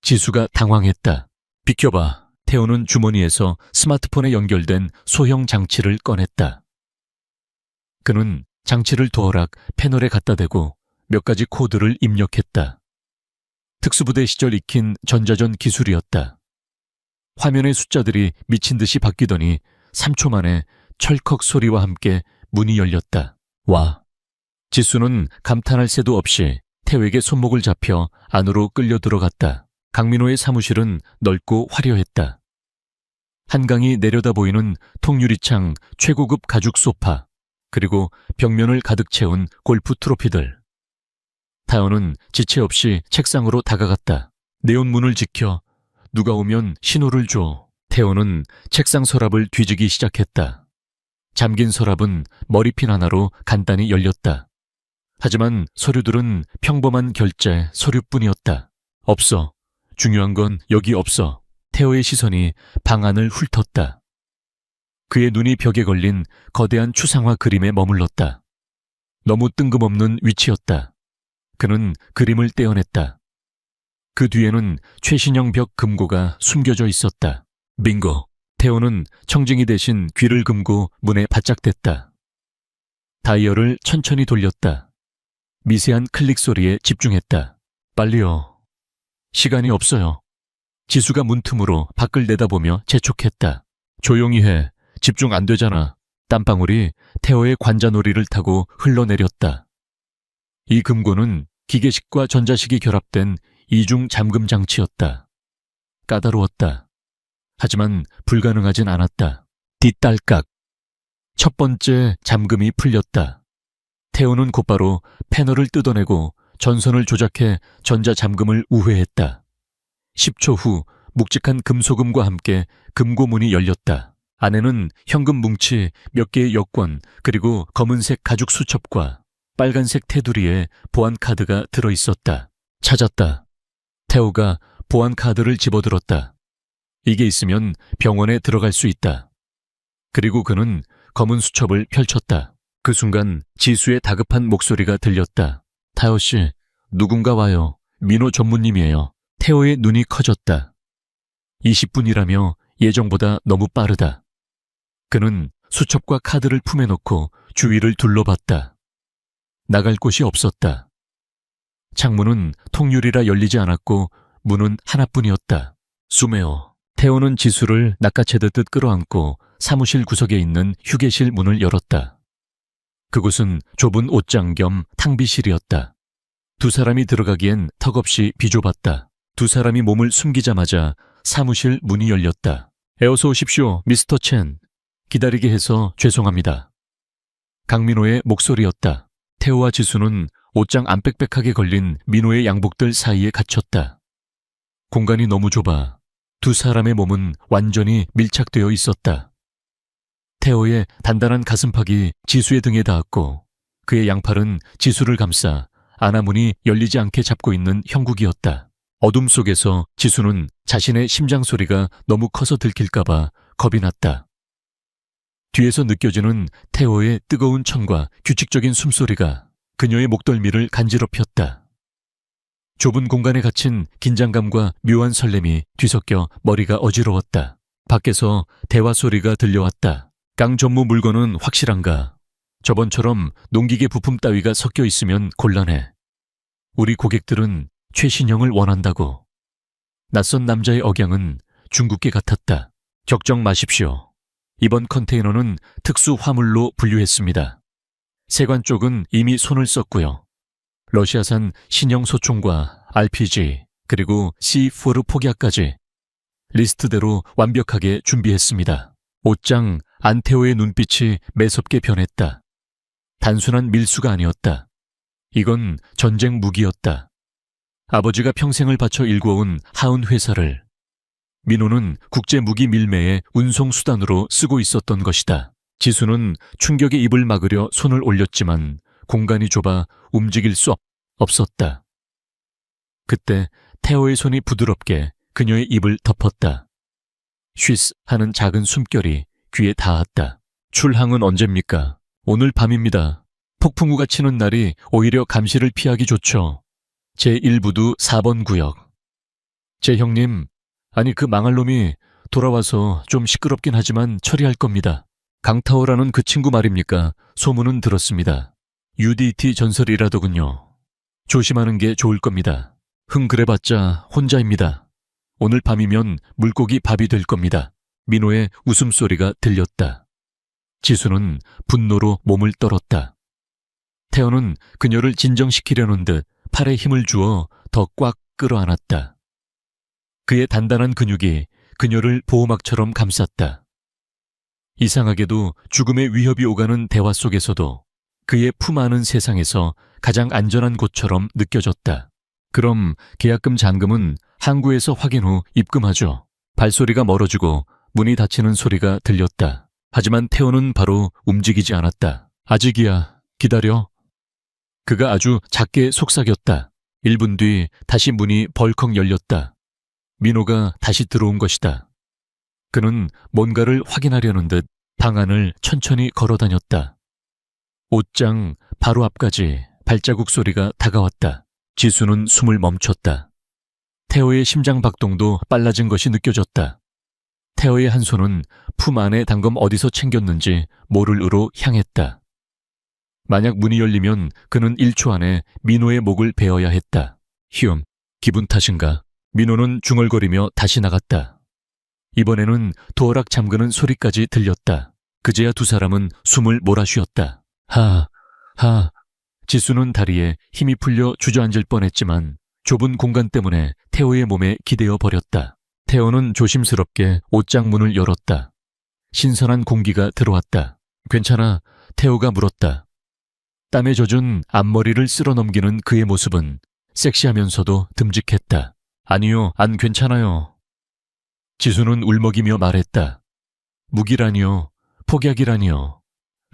지수가 당황했다. 비켜봐. 태호는 주머니에서 스마트폰에 연결된 소형 장치를 꺼냈다. 그는 장치를 도어락 패널에 갖다 대고 몇 가지 코드를 입력했다. 특수부대 시절 익힌 전자전 기술이었다. 화면의 숫자들이 미친 듯이 바뀌더니 3초 만에 철컥 소리와 함께 문이 열렸다. 와. 지수는 감탄할 새도 없이 태호에게 손목을 잡혀 안으로 끌려 들어갔다. 강민호의 사무실은 넓고 화려했다. 한강이 내려다 보이는 통유리창 최고급 가죽 소파, 그리고 벽면을 가득 채운 골프 트로피들. 타요는 지체 없이 책상으로 다가갔다. 네온문을 지켜 누가 오면 신호를 줘. 태호는 책상 서랍을 뒤지기 시작했다. 잠긴 서랍은 머리핀 하나로 간단히 열렸다. 하지만 서류들은 평범한 결제 서류뿐이었다. 없어. 중요한 건 여기 없어. 태호의 시선이 방 안을 훑었다. 그의 눈이 벽에 걸린 거대한 추상화 그림에 머물렀다. 너무 뜬금없는 위치였다. 그는 그림을 떼어냈다. 그 뒤에는 최신형 벽 금고가 숨겨져 있었다. 빙고. 태호는 청증이 대신 귀를 금고 문에 바짝 댔다. 다이얼을 천천히 돌렸다. 미세한 클릭 소리에 집중했다. 빨리요. 시간이 없어요. 지수가 문틈으로 밖을 내다보며 재촉했다. 조용히 해. 집중 안 되잖아. 땀방울이 태호의 관자놀이를 타고 흘러내렸다. 이 금고는 기계식과 전자식이 결합된 이중 잠금 장치였다. 까다로웠다. 하지만 불가능하진 않았다. 뒷딸깍. 첫 번째 잠금이 풀렸다. 태호는 곧바로 패널을 뜯어내고 전선을 조작해 전자잠금을 우회했다. 10초 후 묵직한 금소금과 함께 금고문이 열렸다. 안에는 현금 뭉치 몇 개의 여권, 그리고 검은색 가죽 수첩과 빨간색 테두리에 보안카드가 들어있었다. 찾았다. 태호가 보안카드를 집어들었다. 이게 있으면 병원에 들어갈 수 있다. 그리고 그는 검은 수첩을 펼쳤다. 그 순간 지수의 다급한 목소리가 들렸다. 타요 씨, 누군가 와요. 민호 전무님이에요. 태호의 눈이 커졌다. 20분이라며 예정보다 너무 빠르다. 그는 수첩과 카드를 품에 넣고 주위를 둘러봤다. 나갈 곳이 없었다. 창문은 통유리라 열리지 않았고 문은 하나뿐이었다. 수메어. 태호는 지수를 낚아채듯 끌어안고 사무실 구석에 있는 휴게실 문을 열었다. 그곳은 좁은 옷장 겸 탕비실이었다. 두 사람이 들어가기엔 턱없이 비좁았다. 두 사람이 몸을 숨기자마자 사무실 문이 열렸다. 어서 오십시오, 미스터 첸. 기다리게 해서 죄송합니다. 강민호의 목소리였다. 태호와 지수는 옷장 안 빽빽하게 걸린 민호의 양복들 사이에 갇혔다. 공간이 너무 좁아 두 사람의 몸은 완전히 밀착되어 있었다. 태호의 단단한 가슴팍이 지수의 등에 닿았고 그의 양팔은 지수를 감싸 안아문이 열리지 않게 잡고 있는 형국이었다. 어둠 속에서 지수는 자신의 심장 소리가 너무 커서 들킬까봐 겁이 났다. 뒤에서 느껴지는 태호의 뜨거운 천과 규칙적인 숨소리가 그녀의 목덜미를 간지럽혔다. 좁은 공간에 갇힌 긴장감과 묘한 설렘이 뒤섞여 머리가 어지러웠다. 밖에서 대화 소리가 들려왔다. 깡 전무 물건은 확실한가? 저번처럼 농기계 부품 따위가 섞여 있으면 곤란해. 우리 고객들은 최신형을 원한다고. 낯선 남자의 억양은 중국계 같았다. 걱정 마십시오. 이번 컨테이너는 특수 화물로 분류했습니다. 세관 쪽은 이미 손을 썼고요. 러시아산 신형 소총과 RPG 그리고 C4 폭약까지 리스트대로 완벽하게 준비했습니다. 옷장 안태호의 눈빛이 매섭게 변했다. 단순한 밀수가 아니었다. 이건 전쟁 무기였다. 아버지가 평생을 바쳐 일궈온 하은 회사를 민호는 국제 무기 밀매의 운송수단으로 쓰고 있었던 것이다. 지수는 충격에 입을 막으려 손을 올렸지만 공간이 좁아 움직일 수 없었다. 그때 태호의 손이 부드럽게 그녀의 입을 덮었다. 쉬스 하는 작은 숨결이 귀에 닿았다. 출항은 언제입니까? 오늘 밤입니다. 폭풍우가 치는 날이 오히려 감시를 피하기 좋죠. 제1부두 4번 구역. 제 형님, 아니 그 망할 놈이 돌아와서 좀 시끄럽긴 하지만 처리할 겁니다. 강타오라는 그 친구 말입니까? 소문은 들었습니다. UDT 전설이라더군요. 조심하는 게 좋을 겁니다. 그래봤자 혼자입니다. 오늘 밤이면 물고기 밥이 될 겁니다. 민호의 웃음소리가 들렸다. 지수는 분노로 몸을 떨었다. 태호는 그녀를 진정시키려는 듯 팔에 힘을 주어 더 꽉 끌어안았다. 그의 단단한 근육이 그녀를 보호막처럼 감쌌다. 이상하게도 죽음의 위협이 오가는 대화 속에서도 그의 품 안은 세상에서 가장 안전한 곳처럼 느껴졌다. 그럼 계약금 잔금은 항구에서 확인 후 입금하죠. 발소리가 멀어지고 문이 닫히는 소리가 들렸다. 하지만 태호는 바로 움직이지 않았다. 아직이야. 기다려. 그가 아주 작게 속삭였다. 1분 뒤 다시 문이 벌컥 열렸다. 민호가 다시 들어온 것이다. 그는 뭔가를 확인하려는 듯 방 안을 천천히 걸어다녔다. 옷장 바로 앞까지 발자국 소리가 다가왔다. 지수는 숨을 멈췄다. 태호의 심장 박동도 빨라진 것이 느껴졌다. 태호의 한 손은 품 안에 단검 어디서 챙겼는지 모를 으로 향했다. 만약 문이 열리면 그는 1초 안에 민호의 목을 베어야 했다. 희엄, 기분 탓인가? 민호는 중얼거리며 다시 나갔다. 이번에는 도어락 잠그는 소리까지 들렸다. 그제야 두 사람은 숨을 몰아쉬었다. 지수는 다리에 힘이 풀려 주저앉을 뻔했지만 좁은 공간 때문에 태호의 몸에 기대어 버렸다. 태호는 조심스럽게 옷장 문을 열었다. 신선한 공기가 들어왔다. 괜찮아? 태호가 물었다. 땀에 젖은 앞머리를 쓸어 넘기는 그의 모습은 섹시하면서도 듬직했다. 아니요, 안 괜찮아요. 지수는 울먹이며 말했다. 무기라니요, 폭약이라니요.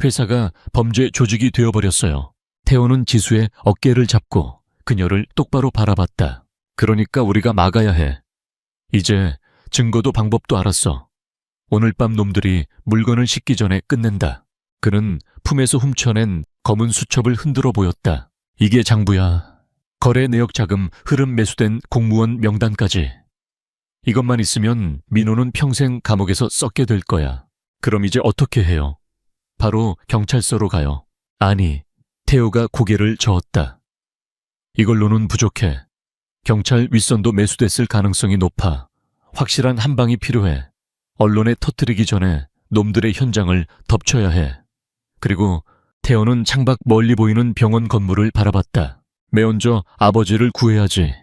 회사가 범죄 조직이 되어버렸어요. 태호는 지수의 어깨를 잡고 그녀를 똑바로 바라봤다. 그러니까 우리가 막아야 해. 이제 증거도 방법도 알았어. 오늘 밤 놈들이 물건을 싣기 전에 끝낸다. 그는 품에서 훔쳐낸 검은 수첩을 흔들어 보였다. 이게 장부야. 거래 내역 자금 흐름 매수된 공무원 명단까지. 이것만 있으면 민호는 평생 감옥에서 썩게 될 거야. 그럼 이제 어떻게 해요? 바로 경찰서로 가요. 아니, 태호가 고개를 저었다. 이걸로는 부족해. 경찰 윗선도 매수됐을 가능성이 높아. 확실한 한 방이 필요해. 언론에 터뜨리기 전에 놈들의 현장을 덮쳐야 해. 그리고 태호는 창밖 멀리 보이는 병원 건물을 바라봤다. 매언저 아버지를 구해야지.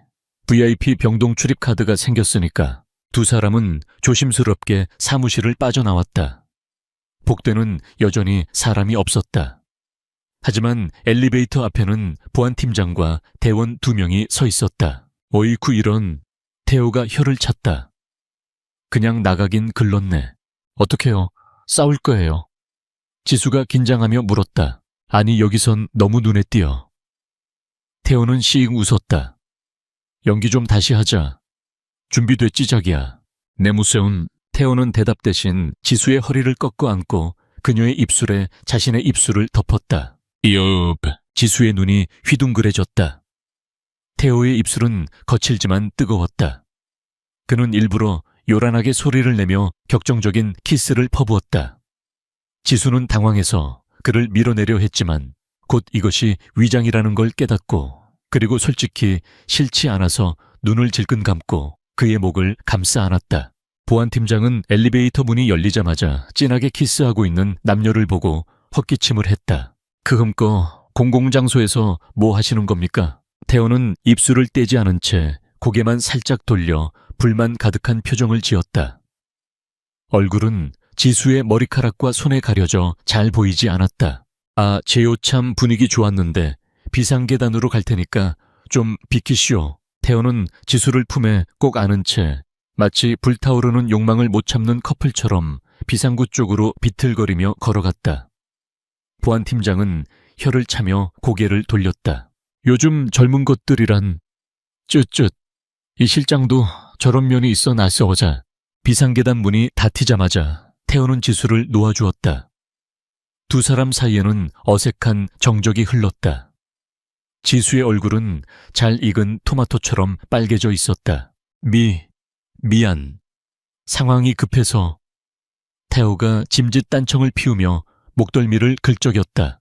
VIP 병동 출입 카드가 생겼으니까. 두 사람은 조심스럽게 사무실을 빠져나왔다. 복대는 여전히 사람이 없었다. 하지만 엘리베이터 앞에는 보안팀장과 대원 2명이 서 있었다. 어이쿠 이런. 태호가 혀를 찼다. 그냥 나가긴 글렀네. 어떡해요? 싸울 거예요. 지수가 긴장하며 물었다. 아니 여기선 너무 눈에 띄어. 태호는 씩 웃었다. 연기 좀 다시 하자. 준비됐지 자기야. 내무새운. 태호는 대답 대신 지수의 허리를 꺾어 안고 그녀의 입술에 자신의 입술을 덮었다. 이업. 지수의 눈이 휘둥그레졌다. 태호의 입술은 거칠지만 뜨거웠다. 그는 일부러 요란하게 소리를 내며 격정적인 키스를 퍼부었다. 지수는 당황해서 그를 밀어내려 했지만 곧 이것이 위장이라는 걸 깨닫고 그리고 솔직히 싫지 않아서 눈을 질끈 감고 그의 목을 감싸 안았다. 보안팀장은 엘리베이터 문이 열리자마자 진하게 키스하고 있는 남녀를 보고 헛기침을 했다. 흠꺼 공공장소에서 뭐 하시는 겁니까? 태호는 입술을 떼지 않은 채 고개만 살짝 돌려 불만 가득한 표정을 지었다. 얼굴은 지수의 머리카락과 손에 가려져 잘 보이지 않았다. 아, 제요참 분위기 좋았는데 비상계단으로 갈 테니까 좀 비키시오. 태호는 지수를 품에 꼭 안은 채 마치 불타오르는 욕망을 못 참는 커플처럼 비상구 쪽으로 비틀거리며 걸어갔다. 보안팀장은 혀를 차며 고개를 돌렸다. 요즘 젊은 것들이란 쯧쯧. 이 실장도 저런 면이 있어 나서오자. 비상계단 문이 닫히자마자 태호는 지수를 놓아주었다. 두 사람 사이에는 어색한 정적이 흘렀다. 지수의 얼굴은 잘 익은 토마토처럼 빨개져 있었다. 미안. 상황이 급해서. 태호가 짐짓 딴청을 피우며 목덜미를 긁적였다.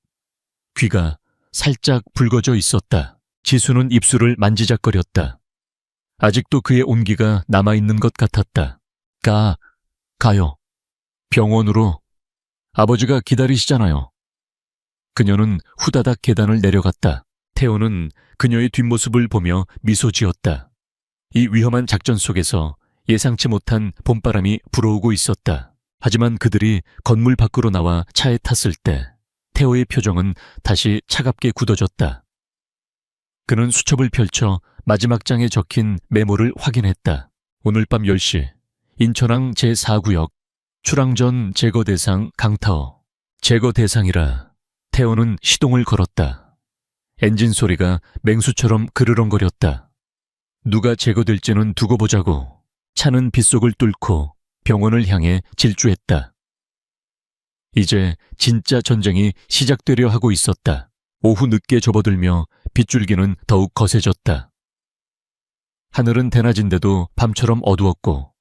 귀가 살짝 붉어져 있었다. 지수는 입술을 만지작거렸다. 아직도 그의 온기가 남아있는 것 같았다. 가요. 병원으로. 아버지가 기다리시잖아요. 그녀는 후다닥 계단을 내려갔다. 태호는 그녀의 뒷모습을 보며 미소 지었다. 이 위험한 작전 속에서 예상치 못한 봄바람이 불어오고 있었다. 하지만 그들이 건물 밖으로 나와 차에 탔을 때 태호의 표정은 다시 차갑게 굳어졌다. 그는 수첩을 펼쳐 마지막 장에 적힌 메모를 확인했다. 오늘 밤 10시 인천항 제4구역 출항전 제거 대상 강타어. 제거 대상이라. 태호는 시동을 걸었다. 엔진 소리가 맹수처럼 그르렁거렸다. 누가 제거될지는 두고 보자고. 차는 빗속을 뚫고 병원을 향해 질주했다. 이제 진짜 전쟁이 시작되려 하고 있었다. 오후 늦게 접어들며 빗줄기는 더욱 거세졌다. 하늘은 대낮인데도 밤처럼 어두웠고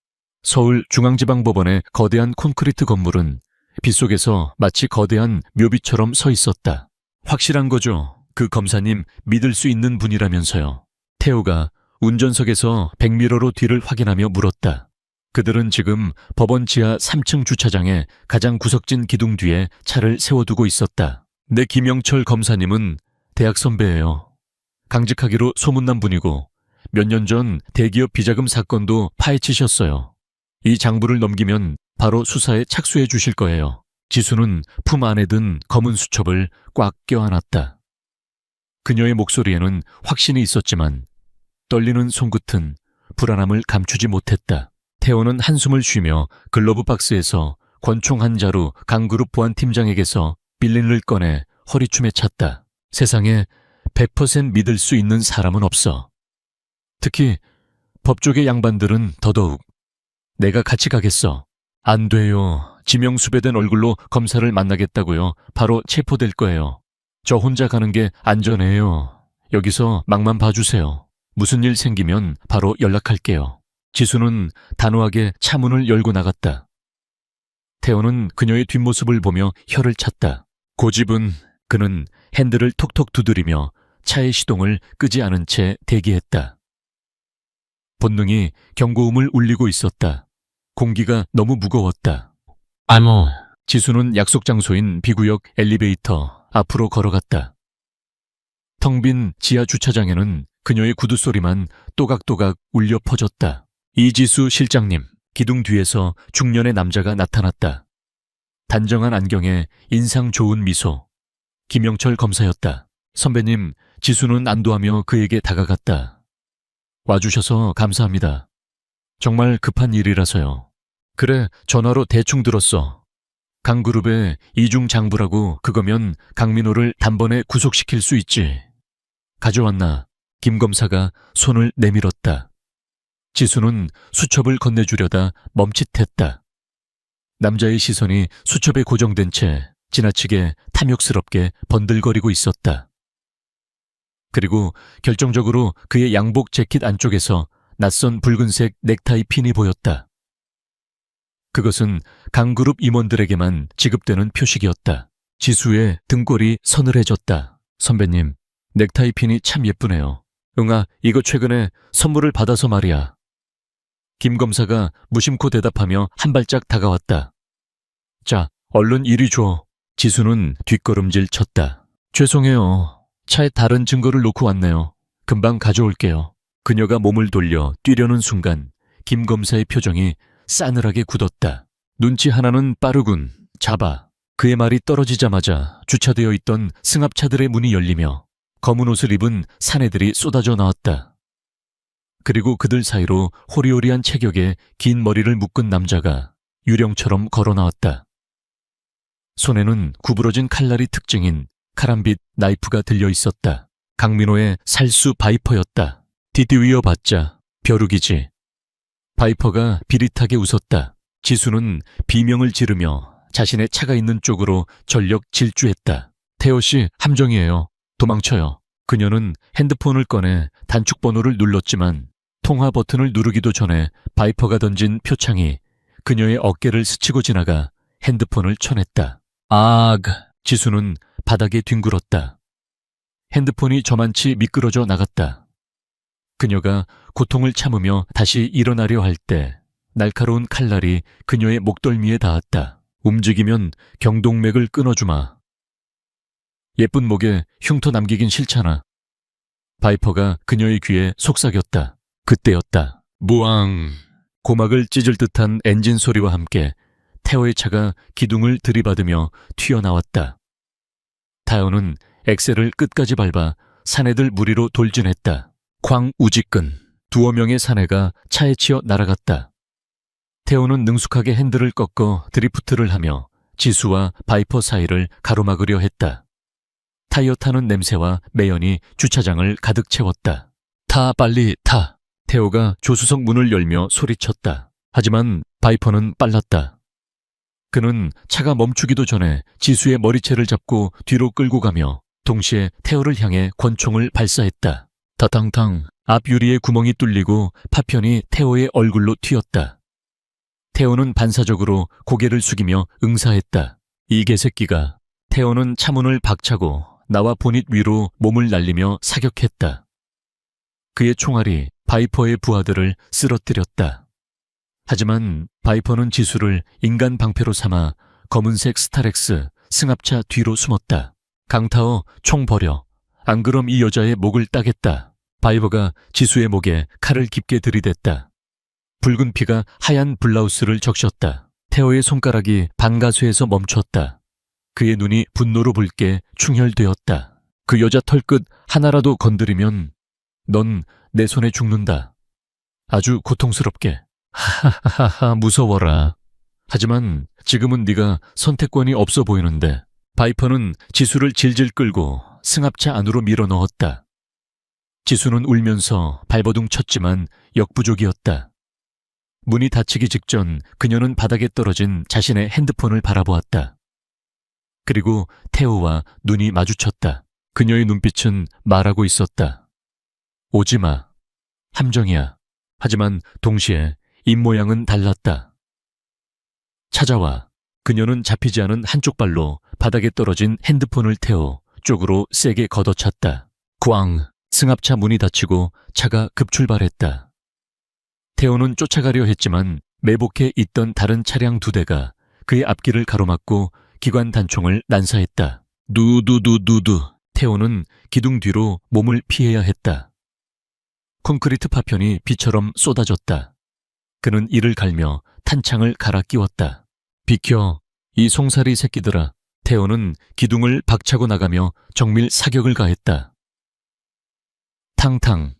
서울 중앙지방법원의 거대한 콘크리트 건물은 빗속에서 마치 거대한 묘비처럼 서 있었다. 확실한 거죠. 그 검사님 믿을 수 있는 분이라면서요. 태호가 운전석에서 백미러로 뒤를 확인하며 물었다. 그들은 지금 법원 지하 3층 주차장에 가장 구석진 기둥 뒤에 차를 세워두고 있었다. 내 김영철 검사님은 대학 선배예요. 강직하기로 소문난 분이고 몇 년 전 대기업 비자금 사건도 파헤치셨어요. 이 장부를 넘기면 바로 수사에 착수해 주실 거예요. 지수는 품 안에 든 검은 수첩을 꽉 껴안았다. 그녀의 목소리에는 확신이 있었지만 떨리는 손끝은 불안함을 감추지 못했다. 태호는 한숨을 쉬며 글러브 박스에서 권총 한 자루 강그룹 보안팀장에게서 빌린을 꺼내 허리춤에 찼다. 세상에 100% 믿을 수 있는 사람은 없어. 특히 법조계 양반들은 더더욱. 내가 같이 가겠어. 안 돼요. 지명수배된 얼굴로 검사를 만나겠다고요. 바로 체포될 거예요. 저 혼자 가는 게 안전해요. 여기서 막만 봐주세요. 무슨 일 생기면 바로 연락할게요. 지수는 단호하게 차 문을 열고 나갔다. 태호는 그녀의 뒷모습을 보며 혀를 찼다. 고집은. 그는 핸들을 톡톡 두드리며 차의 시동을 끄지 않은 채 대기했다. 본능이 경고음을 울리고 있었다. 공기가 너무 무거웠다. 지수는 약속 장소인 B구역 엘리베이터 앞으로 걸어갔다. 텅 빈 지하 주차장에는 그녀의 구두 소리만 또각또각 울려 퍼졌다. 이지수 실장님. 기둥 뒤에서 중년의 남자가 나타났다. 단정한 안경에 인상 좋은 미소. 김영철 검사였다. 선배님, 지수는 안도하며 그에게 다가갔다. 와주셔서 감사합니다. 정말 급한 일이라서요. 그래, 전화로 대충 들었어. 강그룹의 이중 장부라고. 그거면 강민호를 단번에 구속시킬 수 있지. 가져왔나? 김 검사가 손을 내밀었다. 지수는 수첩을 건네주려다 멈칫했다. 남자의 시선이 수첩에 고정된 채 지나치게 탐욕스럽게 번들거리고 있었다. 그리고 결정적으로 그의 양복 재킷 안쪽에서 낯선 붉은색 넥타이 핀이 보였다. 그것은 강그룹 임원들에게만 지급되는 표식이었다. 지수의 등골이 서늘해졌다. 선배님, 넥타이 핀이 참 예쁘네요. 응아, 이거 최근에 선물을 받아서 말이야. 김 검사가 무심코 대답하며 한 발짝 다가왔다. 자, 얼른 이리 줘. 지수는 뒷걸음질 쳤다. 죄송해요. 차에 다른 증거를 놓고 왔네요. 금방 가져올게요. 그녀가 몸을 돌려 뛰려는 순간 김 검사의 표정이 싸늘하게 굳었다. 눈치 하나는 빠르군. 잡아. 그의 말이 떨어지자마자 주차되어 있던 승합차들의 문이 열리며 검은 옷을 입은 사내들이 쏟아져 나왔다. 그리고 그들 사이로 호리호리한 체격에 긴 머리를 묶은 남자가 유령처럼 걸어 나왔다. 손에는 구부러진 칼날이 특징인 카람빗 나이프가 들려 있었다. 강민호의 살수 바이퍼였다. 뒤뒤위어 봤자 벼룩이지. 바이퍼가 비릿하게 웃었다. 지수는 비명을 지르며 자신의 차가 있는 쪽으로 전력 질주했다. 태호 씨, 함정이에요. 도망쳐요. 그녀는 핸드폰을 꺼내 단축번호를 눌렀지만 통화 버튼을 누르기도 전에 바이퍼가 던진 표창이 그녀의 어깨를 스치고 지나가 핸드폰을 쳐냈다. 지수는 바닥에 뒹굴었다. 핸드폰이 저만치 미끄러져 나갔다. 그녀가 고통을 참으며 다시 일어나려 할 때 날카로운 칼날이 그녀의 목덜미에 닿았다. 움직이면 경동맥을 끊어주마. 예쁜 목에 흉터 남기긴 싫잖아. 바이퍼가 그녀의 귀에 속삭였다. 그때였다. 무앙. 고막을 찢을 듯한 엔진 소리와 함께 태호의 차가 기둥을 들이받으며 튀어나왔다. 타요는 엑셀을 끝까지 밟아 사내들 무리로 돌진했다. 쾅 우지끈. 두어 명의 사내가 차에 치여 날아갔다. 태호는 능숙하게 핸들을 꺾어 드리프트를 하며 지수와 바이퍼 사이를 가로막으려 했다. 타이어 타는 냄새와 매연이 주차장을 가득 채웠다. 타, 빨리 타. 태호가 조수석 문을 열며 소리쳤다. 하지만 바이퍼는 빨랐다. 그는 차가 멈추기도 전에 지수의 머리채를 잡고 뒤로 끌고 가며 동시에 태호를 향해 권총을 발사했다. 다탕탕. 앞 유리의 구멍이 뚫리고 파편이 태호의 얼굴로 튀었다. 태호는 반사적으로 고개를 숙이며 응사했다. 이 개새끼가. 태호는 차문을 박차고 나와 보닛 위로 몸을 날리며 사격했다. 그의 총알이 바이퍼의 부하들을 쓰러뜨렸다. 하지만 바이퍼는 지수를 인간 방패로 삼아 검은색 스타렉스 승합차 뒤로 숨었다. 강타어, 총 버려. 안 그럼 이 여자의 목을 따겠다. 바이퍼가 지수의 목에 칼을 깊게 들이댔다. 붉은 피가 하얀 블라우스를 적셨다. 태호의 손가락이 반가수에서 멈췄다. 그의 눈이 분노로 붉게 충혈되었다. 그 여자 털끝 하나라도 건드리면 넌 내 손에 죽는다. 아주 고통스럽게. 하하하하 무서워라. 하지만 지금은 네가 선택권이 없어 보이는데. 바이퍼는 지수를 질질 끌고 승합차 안으로 밀어 넣었다. 지수는 울면서 발버둥 쳤지만 역부족이었다. 문이 닫히기 직전 그녀는 바닥에 떨어진 자신의 핸드폰을 바라보았다. 그리고 태호와 눈이 마주쳤다. 그녀의 눈빛은 말하고 있었다. 오지마. 함정이야. 하지만 동시에 입모양은 달랐다. 찾아와. 그녀는 잡히지 않은 한쪽 발로 바닥에 떨어진 핸드폰을 태워 쪽으로 세게 걷어찼다. 꽝. 승합차 문이 닫히고 차가 급출발했다. 태호는 쫓아가려 했지만 매복해 있던 다른 차량 2대가 그의 앞길을 가로막고 기관 단총을 난사했다. 누두두두두. 태호는 기둥 뒤로 몸을 피해야 했다. 콘크리트 파편이 비처럼 쏟아졌다. 그는 이를 갈며 탄창을 갈아 끼웠다. 비켜, 이 송사리 새끼들아. 태호는 기둥을 박차고 나가며 정밀 사격을 가했다. 탕탕.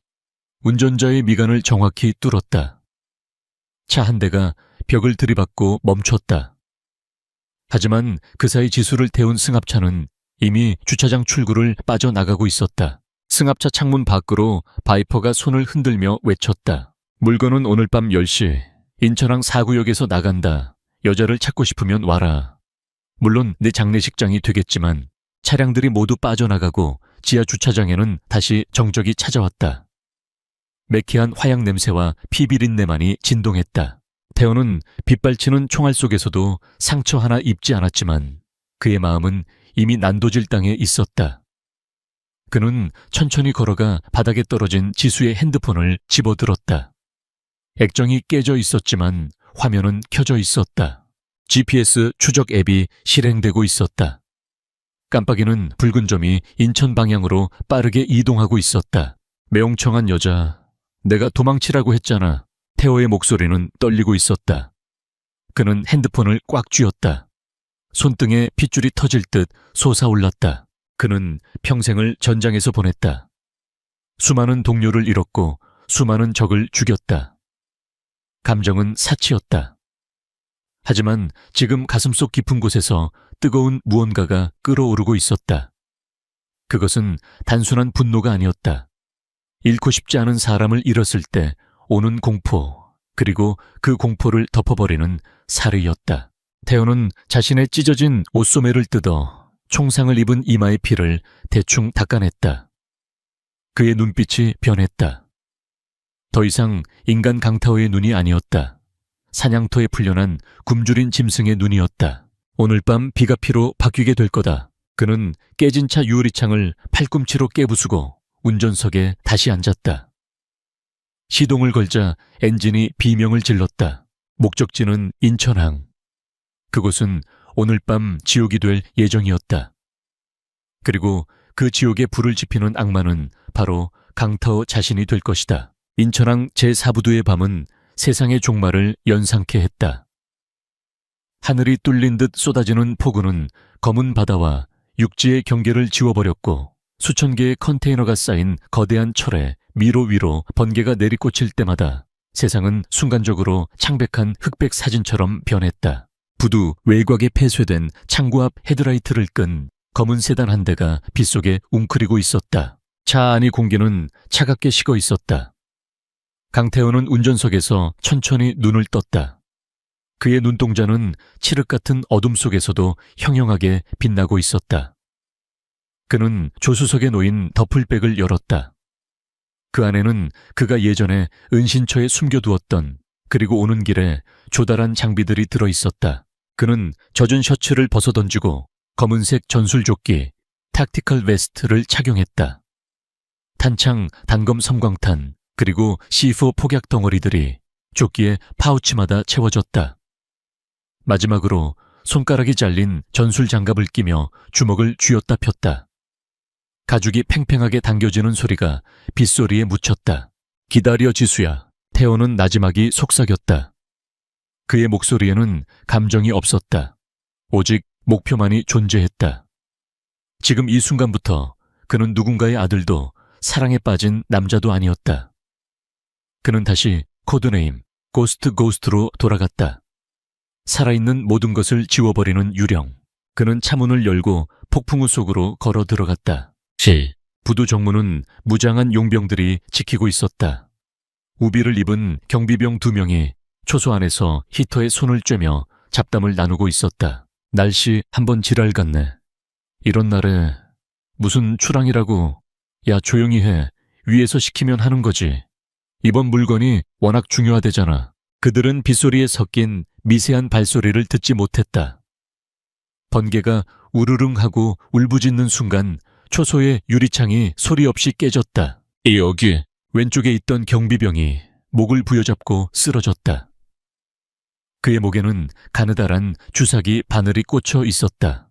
운전자의 미간을 정확히 뚫었다. 차 한 대가 벽을 들이받고 멈췄다. 하지만 그 사이 지수를 태운 승합차는 이미 주차장 출구를 빠져나가고 있었다. 승합차 창문 밖으로 바이퍼가 손을 흔들며 외쳤다. 물건은 오늘 밤 10시 인천항 4구역에서 나간다. 여자를 찾고 싶으면 와라. 물론 내 장례식장이 되겠지만 차량들이 모두 빠져나가고 지하 주차장에는 다시 정적이 찾아왔다. 매캐한 화약 냄새와 피 비린내만이 진동했다. 태호는 빗발치는 총알 속에서도 상처 하나 입지 않았지만 그의 마음은 이미 난도질 땅에 있었다. 그는 천천히 걸어가 바닥에 떨어진 지수의 핸드폰을 집어들었다. 액정이 깨져 있었지만 화면은 켜져 있었다. GPS 추적 앱이 실행되고 있었다. 깜빡이는 붉은 점이 인천 방향으로 빠르게 이동하고 있었다. 매ong청한 여자, 내가 도망치라고 했잖아. 태호의 목소리는 떨리고 있었다. 그는 핸드폰을 꽉 쥐었다. 손등에 핏줄이 터질 듯 솟아올랐다. 그는 평생을 전장에서 보냈다. 수많은 동료를 잃었고 수많은 적을 죽였다. 감정은 사치였다. 하지만 지금 가슴속 깊은 곳에서 뜨거운 무언가가 끓어오르고 있었다. 그것은 단순한 분노가 아니었다. 잃고 싶지 않은 사람을 잃었을 때 오는 공포, 그리고 그 공포를 덮어버리는 살의였다. 태호는 자신의 찢어진 옷소매를 뜯어 총상을 입은 이마의 피를 대충 닦아냈다. 그의 눈빛이 변했다. 더 이상 인간 강타오의 눈이 아니었다. 사냥터에 풀려난 굶주린 짐승의 눈이었다. 오늘 밤 비가 피로 바뀌게 될 거다. 그는 깨진 차 유리창을 팔꿈치로 깨부수고 운전석에 다시 앉았다. 시동을 걸자 엔진이 비명을 질렀다. 목적지는 인천항. 그곳은 오늘 밤 지옥이 될 예정이었다. 그리고 그 지옥에 불을 지피는 악마는 바로 강타오 자신이 될 것이다. 인천항 제4부두의 밤은 세상의 종말을 연상케 했다. 하늘이 뚫린 듯 쏟아지는 폭우는 검은 바다와 육지의 경계를 지워버렸고 수천 개의 컨테이너가 쌓인 거대한 철에 미로 위로 번개가 내리꽂힐 때마다 세상은 순간적으로 창백한 흑백 사진처럼 변했다. 부두 외곽에 폐쇄된 창고 앞 헤드라이트를 끈 검은 세단 한 대가 빗속에 웅크리고 있었다. 차 안의 공기는 차갑게 식어 있었다. 강태호는 운전석에서 천천히 눈을 떴다. 그의 눈동자는 칠흑 같은 어둠 속에서도 형형하게 빛나고 있었다. 그는 조수석에 놓인 더플백을 열었다. 그 안에는 그가 예전에 은신처에 숨겨두었던, 그리고 오는 길에 조달한 장비들이 들어있었다. 그는 젖은 셔츠를 벗어던지고 검은색 전술조끼, 탁티컬 베스트를 착용했다. 탄창, 단검 섬광탄, 그리고 C4 폭약 덩어리들이 조끼의 파우치마다 채워졌다. 마지막으로 손가락이 잘린 전술 장갑을 끼며 주먹을 쥐었다 폈다. 가죽이 팽팽하게 당겨지는 소리가 빗소리에 묻혔다. 기다려 지수야. 태호는 나지막이 속삭였다. 그의 목소리에는 감정이 없었다. 오직 목표만이 존재했다. 지금 이 순간부터 그는 누군가의 아들도 사랑에 빠진 남자도 아니었다. 그는 다시 코드네임 고스트로 돌아갔다. 살아있는 모든 것을 지워버리는 유령. 그는 차문을 열고 폭풍우 속으로 걸어 들어갔다. 부두 정문은 무장한 용병들이 지키고 있었다. 우비를 입은 경비병 2명이 초소 안에서 히터에 손을 쬐며 잡담을 나누고 있었다. 날씨 한번 지랄 같네. 이런 날에 무슨 출항이라고. 야, 조용히 해. 위에서 시키면 하는 거지. 이번 물건이 워낙 중요하대잖아. 그들은 빗소리에 섞인 미세한 발소리를 듣지 못했다. 번개가 우르릉하고 울부짖는 순간 초소의 유리창이 소리 없이 깨졌다. 여기. 왼쪽에 있던 경비병이 목을 부여잡고 쓰러졌다. 그의 목에는 가느다란 주사기 바늘이 꽂혀 있었다.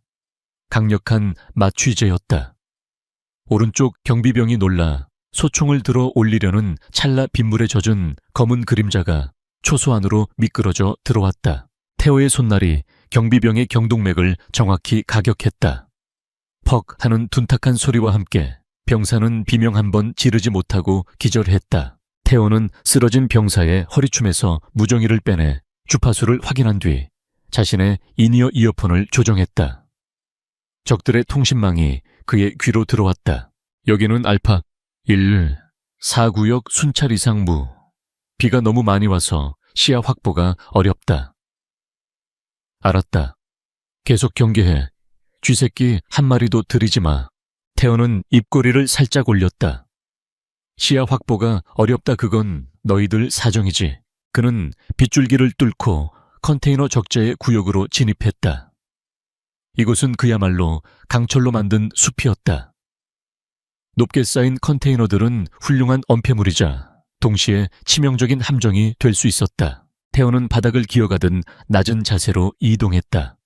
강력한 마취제였다. 오른쪽 경비병이 놀라 소총을 들어 올리려는 찰나 빗물에 젖은 검은 그림자가 초소 안으로 미끄러져 들어왔다. 태호의 손날이 경비병의 경동맥을 정확히 가격했다. 퍽 하는 둔탁한 소리와 함께 병사는 비명 한 번 지르지 못하고 기절했다. 태호는 쓰러진 병사의 허리춤에서 무정이를 빼내 주파수를 확인한 뒤 자신의 인이어 이어폰을 조정했다. 적들의 통신망이 그의 귀로 들어왔다. 여기는 알파 1, 4구역 순찰 이상 무. 비가 너무 많이 와서 시야 확보가 어렵다. 알았다. 계속 경계해. 쥐새끼 한 마리도 들이지 마. 태호는 입꼬리를 살짝 올렸다. 시야 확보가 어렵다 그건 너희들 사정이지. 그는 빗줄기를 뚫고 컨테이너 적재의 구역으로 진입했다. 이곳은 그야말로 강철로 만든 숲이었다. 높게 쌓인 컨테이너들은 훌륭한 엄폐물이자 동시에 치명적인 함정이 될 수 있었다. 태호는 바닥을 기어가듯 낮은 자세로 이동했다.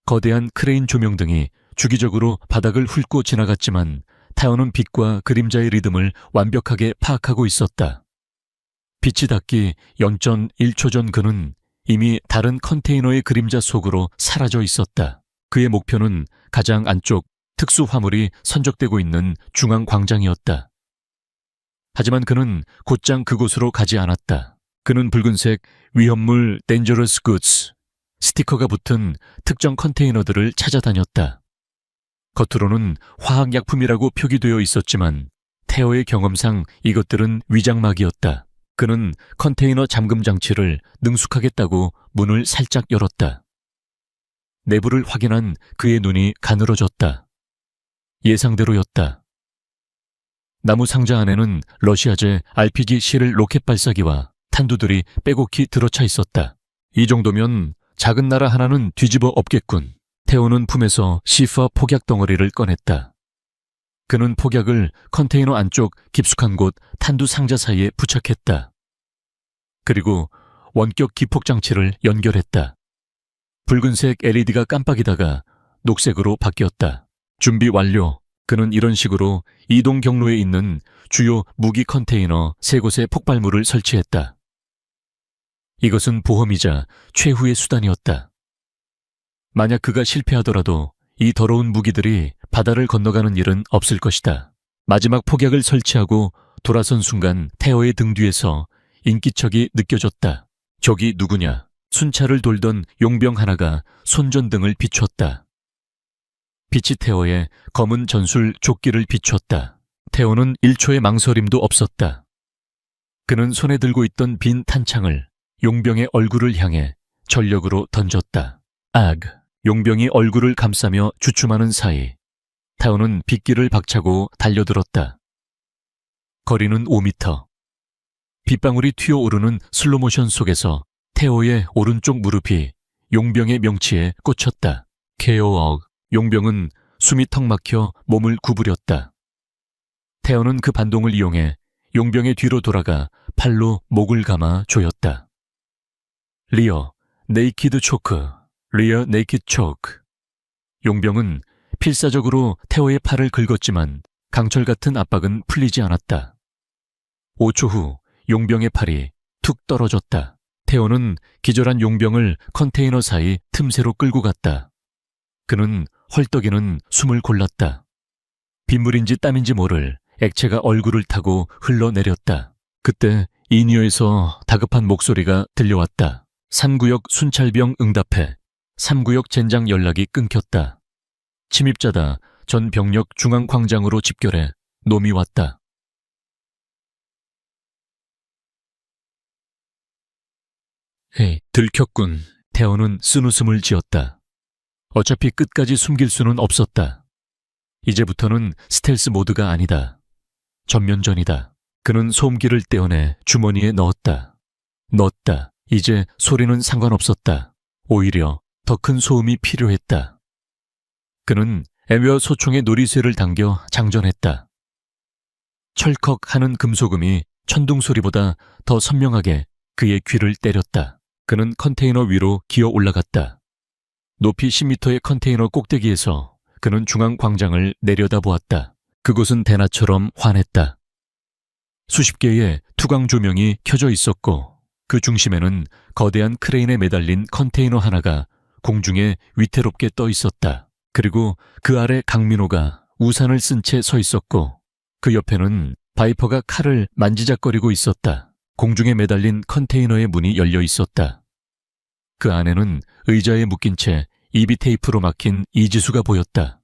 거대한 크레인 조명등이 주기적으로 바닥을 훑고 지나갔지만 태호는 빛과 그림자의 리듬을 완벽하게 파악하고 있었다. 빛이 닿기 0.1초 전 그는 이미 다른 컨테이너의 그림자 속으로 사라져 있었다. 그의 목표는 가장 안쪽 특수 화물이 선적되고 있는 중앙 광장이었다. 하지만 그는 곧장 그곳으로 가지 않았다. 그는 붉은색 위험물 Dangerous Goods 스티커가 붙은 특정 컨테이너들을 찾아다녔다. 겉으로는 화학약품이라고 표기되어 있었지만 태호의 경험상 이것들은 위장막이었다. 그는 컨테이너 잠금 장치를 능숙하겠다고 문을 살짝 열었다. 내부를 확인한 그의 눈이 가늘어졌다. 예상대로였다. 나무 상자 안에는 러시아제 RPG-11 로켓 발사기와 탄두들이 빼곡히 들어차 있었다. 이 정도면 작은 나라 하나는 뒤집어 엎겠군. 태호는 품에서 시파 폭약 덩어리를 꺼냈다. 그는 폭약을 컨테이너 안쪽 깊숙한 곳 탄두 상자 사이에 부착했다. 그리고 원격 기폭 장치를 연결했다. 붉은색 LED가 깜빡이다가 녹색으로 바뀌었다. 준비 완료. 그는 이런 식으로 이동 경로에 있는 주요 무기 컨테이너 3곳에 폭발물을 설치했다. 이것은 보험이자 최후의 수단이었다. 만약 그가 실패하더라도 이 더러운 무기들이 바다를 건너가는 일은 없을 것이다. 마지막 폭약을 설치하고 돌아선 순간 태호의 등 뒤에서 인기척이 느껴졌다. 저기 누구냐? 순찰을 돌던 용병 하나가 손전등을 비췄다. 빛이 태호의 검은 전술 조끼를 비췄다. 태호는 1초의 망설임도 없었다. 그는 손에 들고 있던 빈 탄창을 용병의 얼굴을 향해 전력으로 던졌다. 악! 용병이 얼굴을 감싸며 주춤하는 사이 태호는 빗길을 박차고 달려들었다. 거리는 5m. 빗방울이 튀어오르는 슬로모션 속에서 태호의 오른쪽 무릎이 용병의 명치에 꽂혔다. 케어억. 용병은 숨이 턱 막혀 몸을 구부렸다. 태호는 그 반동을 이용해 용병의 뒤로 돌아가 팔로 목을 감아 조였다. 리어, 네이키드 초크, 리어 네이키드 초크. 용병은 필사적으로 태호의 팔을 긁었지만 강철 같은 압박은 풀리지 않았다. 5초 후 용병의 팔이 툭 떨어졌다. 태호는 기절한 용병을 컨테이너 사이 틈새로 끌고 갔다. 그는 헐떡이는 숨을 골랐다. 빗물인지 땀인지 모를 액체가 얼굴을 타고 흘러내렸다. 그때 인이어에서 다급한 목소리가 들려왔다. 3구역 순찰병 응답해. 3구역 젠장 연락이 끊겼다. 침입자다. 전 병력 중앙광장으로 집결해. 놈이 왔다. 헤이, 들켰군. 태호는 쓴웃음을 지었다. 어차피 끝까지 숨길 수는 없었다. 이제부터는 스텔스 모드가 아니다. 전면전이다. 그는 소음기를 떼어내 주머니에 넣었다. 이제 소리는 상관없었다. 오히려 더 큰 소음이 필요했다. 그는 에메어 소총의 놀이쇠를 당겨 장전했다. 철컥 하는 금소금이 천둥 소리보다 더 선명하게 그의 귀를 때렸다. 그는 컨테이너 위로 기어 올라갔다. 높이 10m의 컨테이너 꼭대기에서 그는 중앙 광장을 내려다보았다. 그곳은 대낮처럼 환했다. 수십 개의 투광 조명이 켜져 있었고 그 중심에는 거대한 크레인에 매달린 컨테이너 하나가 공중에 위태롭게 떠 있었다. 그리고 그 아래 강민호가 우산을 쓴 채 서 있었고 그 옆에는 바이퍼가 칼을 만지작거리고 있었다. 공중에 매달린 컨테이너의 문이 열려 있었다. 그 안에는 의자에 묶인 채 입이 테이프로 막힌 이지수가 보였다.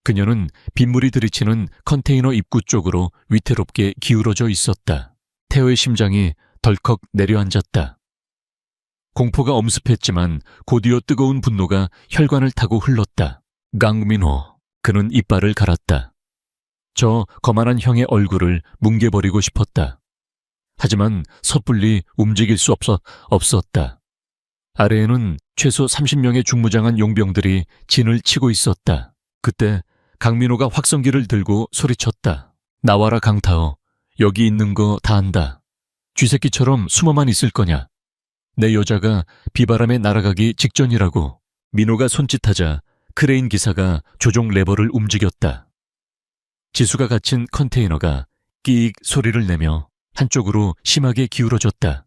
그녀는 빗물이 들이치는 컨테이너 입구 쪽으로 위태롭게 기울어져 있었다. 태호의 심장이 덜컥 내려앉았다. 공포가 엄습했지만 곧이어 뜨거운 분노가 혈관을 타고 흘렀다. 강민호, 그는 이빨을 갈았다. 저 거만한 형의 얼굴을 뭉개버리고 싶었다. 하지만 섣불리 움직일 수 없었다. 아래에는 최소 30명의 중무장한 용병들이 진을 치고 있었다. 그때 강민호가 확성기를 들고 소리쳤다. 나와라 강타어. 여기 있는 거 다 안다. 쥐새끼처럼 숨어만 있을 거냐. 내 여자가 비바람에 날아가기 직전이라고. 민호가 손짓하자 크레인 기사가 조종 레버를 움직였다. 지수가 갇힌 컨테이너가 끼익 소리를 내며 한쪽으로 심하게 기울어졌다.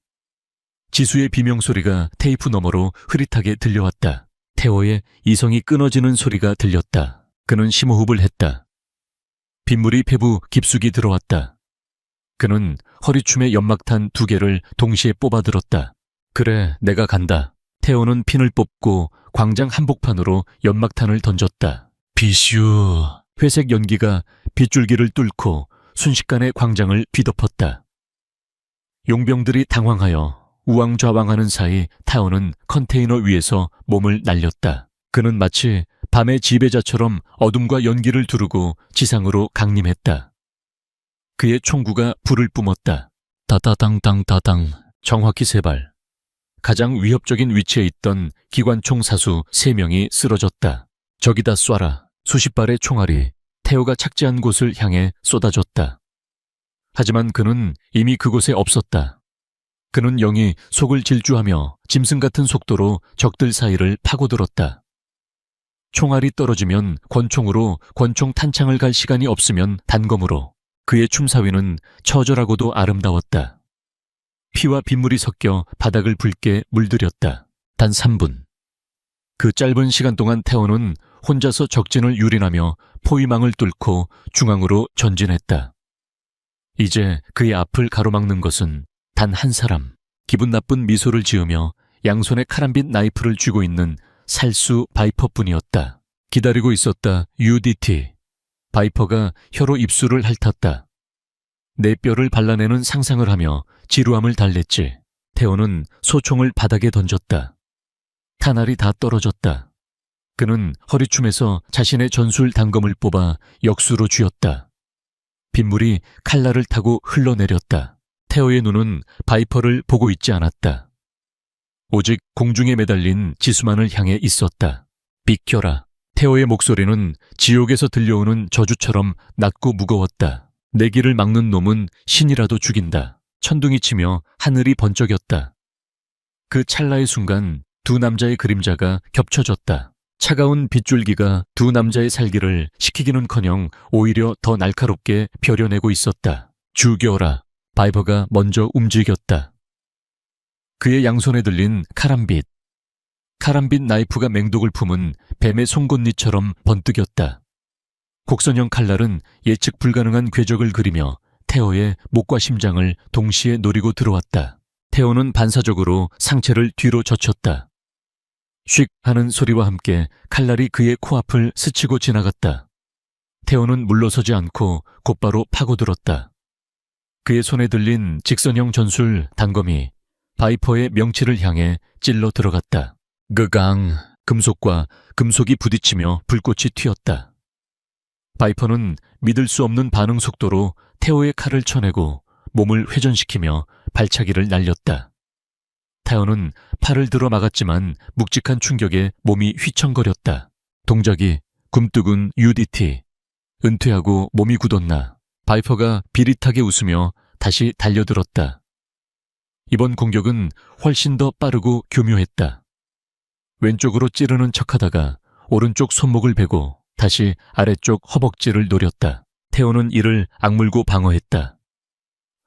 지수의 비명소리가 테이프 너머로 흐릿하게 들려왔다. 태호의 이성이 끊어지는 소리가 들렸다. 그는 심호흡을 했다. 빗물이 폐부 깊숙이 들어왔다. 그는 허리춤에 연막탄 2개를 동시에 뽑아들었다. 그래, 내가 간다. 태호는 핀을 뽑고 광장 한복판으로 연막탄을 던졌다. 비슈. 회색 연기가 빗줄기를 뚫고 순식간에 광장을 뒤덮었다. 용병들이 당황하여 우왕좌왕하는 사이 타오는 컨테이너 위에서 몸을 날렸다. 그는 마치 밤의 지배자처럼 어둠과 연기를 두르고 지상으로 강림했다. 그의 총구가 불을 뿜었다. 다다당당다당. 정확히 3발. 가장 위협적인 위치에 있던 기관총 사수 3명이 쓰러졌다. 저기다 쏴라. 수십 발의 총알이 태호가 착지한 곳을 향해 쏟아졌다. 하지만 그는 이미 그곳에 없었다. 그는 영이 속을 질주하며 짐승 같은 속도로 적들 사이를 파고들었다. 총알이 떨어지면 권총으로 권총 탄창을 갈 시간이 없으면 단검으로. 그의 춤사위는 처절하고도 아름다웠다. 피와 빗물이 섞여 바닥을 붉게 물들였다. 단 3분. 그 짧은 시간 동안 태호는 혼자서 적진을 유린하며 포위망을 뚫고 중앙으로 전진했다. 이제 그의 앞을 가로막는 것은 단 한 사람. 기분 나쁜 미소를 지으며 양손에 카람빈 나이프를 쥐고 있는 살수 바이퍼뿐이었다. 기다리고 있었다. UDT. 바이퍼가 혀로 입술을 핥았다. 내 뼈를 발라내는 상상을 하며 지루함을 달랬지. 태호는 소총을 바닥에 던졌다. 탄알이 다 떨어졌다. 그는 허리춤에서 자신의 전술 단검을 뽑아 역수로 쥐었다. 빗물이 칼날을 타고 흘러내렸다. 태호의 눈은 바이퍼를 보고 있지 않았다. 오직 공중에 매달린 지수만을 향해 있었다. 비켜라. 태호의 목소리는 지옥에서 들려오는 저주처럼 낮고 무거웠다. 내 길을 막는 놈은 신이라도 죽인다. 천둥이 치며 하늘이 번쩍였다. 그 찰나의 순간 2 남자의 그림자가 겹쳐졌다. 차가운 빗줄기가 2 남자의 살기를 식히기는커녕 오히려 더 날카롭게 벼려내고 있었다. 죽여라. 바이퍼가 먼저 움직였다. 그의 양손에 들린 카람빗. 카람빗 나이프가 맹독을 품은 뱀의 송곳니처럼 번뜩였다. 곡선형 칼날은 예측 불가능한 궤적을 그리며 태호의 목과 심장을 동시에 노리고 들어왔다. 태호는 반사적으로 상체를 뒤로 젖혔다. 쉭 하는 소리와 함께 칼날이 그의 코앞을 스치고 지나갔다. 태호는 물러서지 않고 곧바로 파고들었다. 그의 손에 들린 직선형 전술 단검이 바이퍼의 명치를 향해 찔러 들어갔다. 그강. 금속과 금속이 부딪히며 불꽃이 튀었다. 바이퍼는 믿을 수 없는 반응 속도로 태호의 칼을 쳐내고 몸을 회전시키며 발차기를 날렸다. 태호는 팔을 들어 막았지만 묵직한 충격에 몸이 휘청거렸다. 동작이 굼뜨군 UDT. 은퇴하고 몸이 굳었나. 바이퍼가 비릿하게 웃으며 다시 달려들었다. 이번 공격은 훨씬 더 빠르고 교묘했다. 왼쪽으로 찌르는 척하다가 오른쪽 손목을 베고 다시 아래쪽 허벅지를 노렸다. 태호는 이를 악물고 방어했다.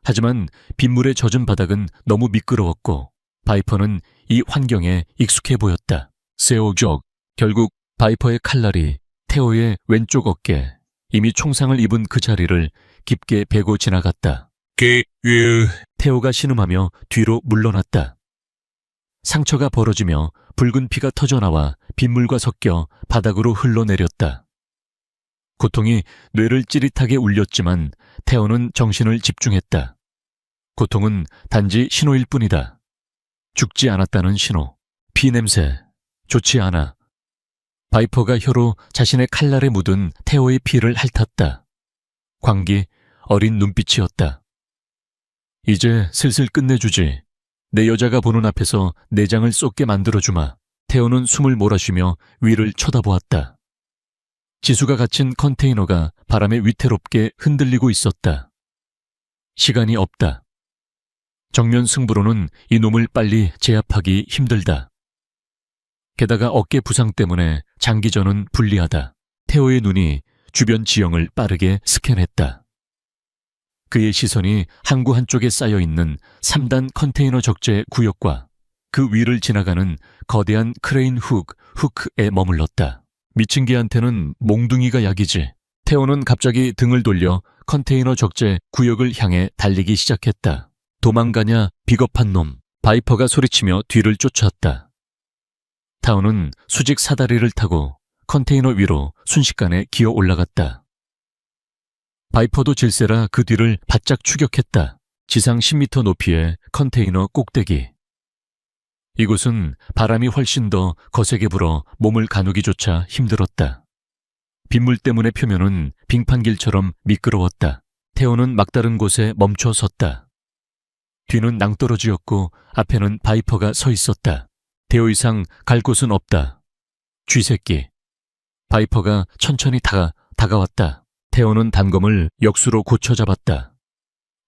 하지만 빗물에 젖은 바닥은 너무 미끄러웠고 바이퍼는 이 환경에 익숙해 보였다. 세오족. 결국 바이퍼의 칼날이 테오의 왼쪽 어깨, 이미 총상을 입은 그 자리를 깊게 베고 지나갔다. 테오가 신음하며 뒤로 물러났다. 상처가 벌어지며 붉은 피가 터져나와 빗물과 섞여 바닥으로 흘러내렸다. 고통이 뇌를 찌릿하게 울렸지만 테오는 정신을 집중했다. 고통은 단지 신호일 뿐이다. 죽지 않았다는 신호. 피 냄새. 좋지 않아. 바이퍼가 혀로 자신의 칼날에 묻은 테오의 피를 핥았다. 광기, 어린 눈빛이었다. 이제 슬슬 끝내주지. 내 여자가 보는 앞에서 내장을 쏟게 만들어주마. 테오는 숨을 몰아쉬며 위를 쳐다보았다. 지수가 갇힌 컨테이너가 바람에 위태롭게 흔들리고 있었다. 시간이 없다. 정면 승부로는 이놈을 빨리 제압하기 힘들다. 게다가 어깨 부상 때문에 장기전은 불리하다. 테오의 눈이 주변 지형을 빠르게 스캔했다. 그의 시선이 항구 한쪽에 쌓여있는 3단 컨테이너 적재 구역과 그 위를 지나가는 거대한 크레인 후크에 머물렀다. 미친 개한테는 몽둥이가 약이지. 테오는 갑자기 등을 돌려 컨테이너 적재 구역을 향해 달리기 시작했다. 도망가냐 비겁한 놈. 바이퍼가 소리치며 뒤를 쫓아왔다. 타오는 수직 사다리를 타고 컨테이너 위로 순식간에 기어 올라갔다. 바이퍼도 질세라 그 뒤를 바짝 추격했다. 지상 10m 높이의 컨테이너 꼭대기. 이곳은 바람이 훨씬 더 거세게 불어 몸을 가누기조차 힘들었다. 빗물 때문에 표면은 빙판길처럼 미끄러웠다. 테오는 막다른 곳에 멈춰 섰다. 뒤는 낭떠러지였고 앞에는 바이퍼가 서 있었다. 더 이상 갈 곳은 없다. 쥐새끼. 바이퍼가 천천히 다가왔다. 테오는 단검을 역수로 고쳐 잡았다.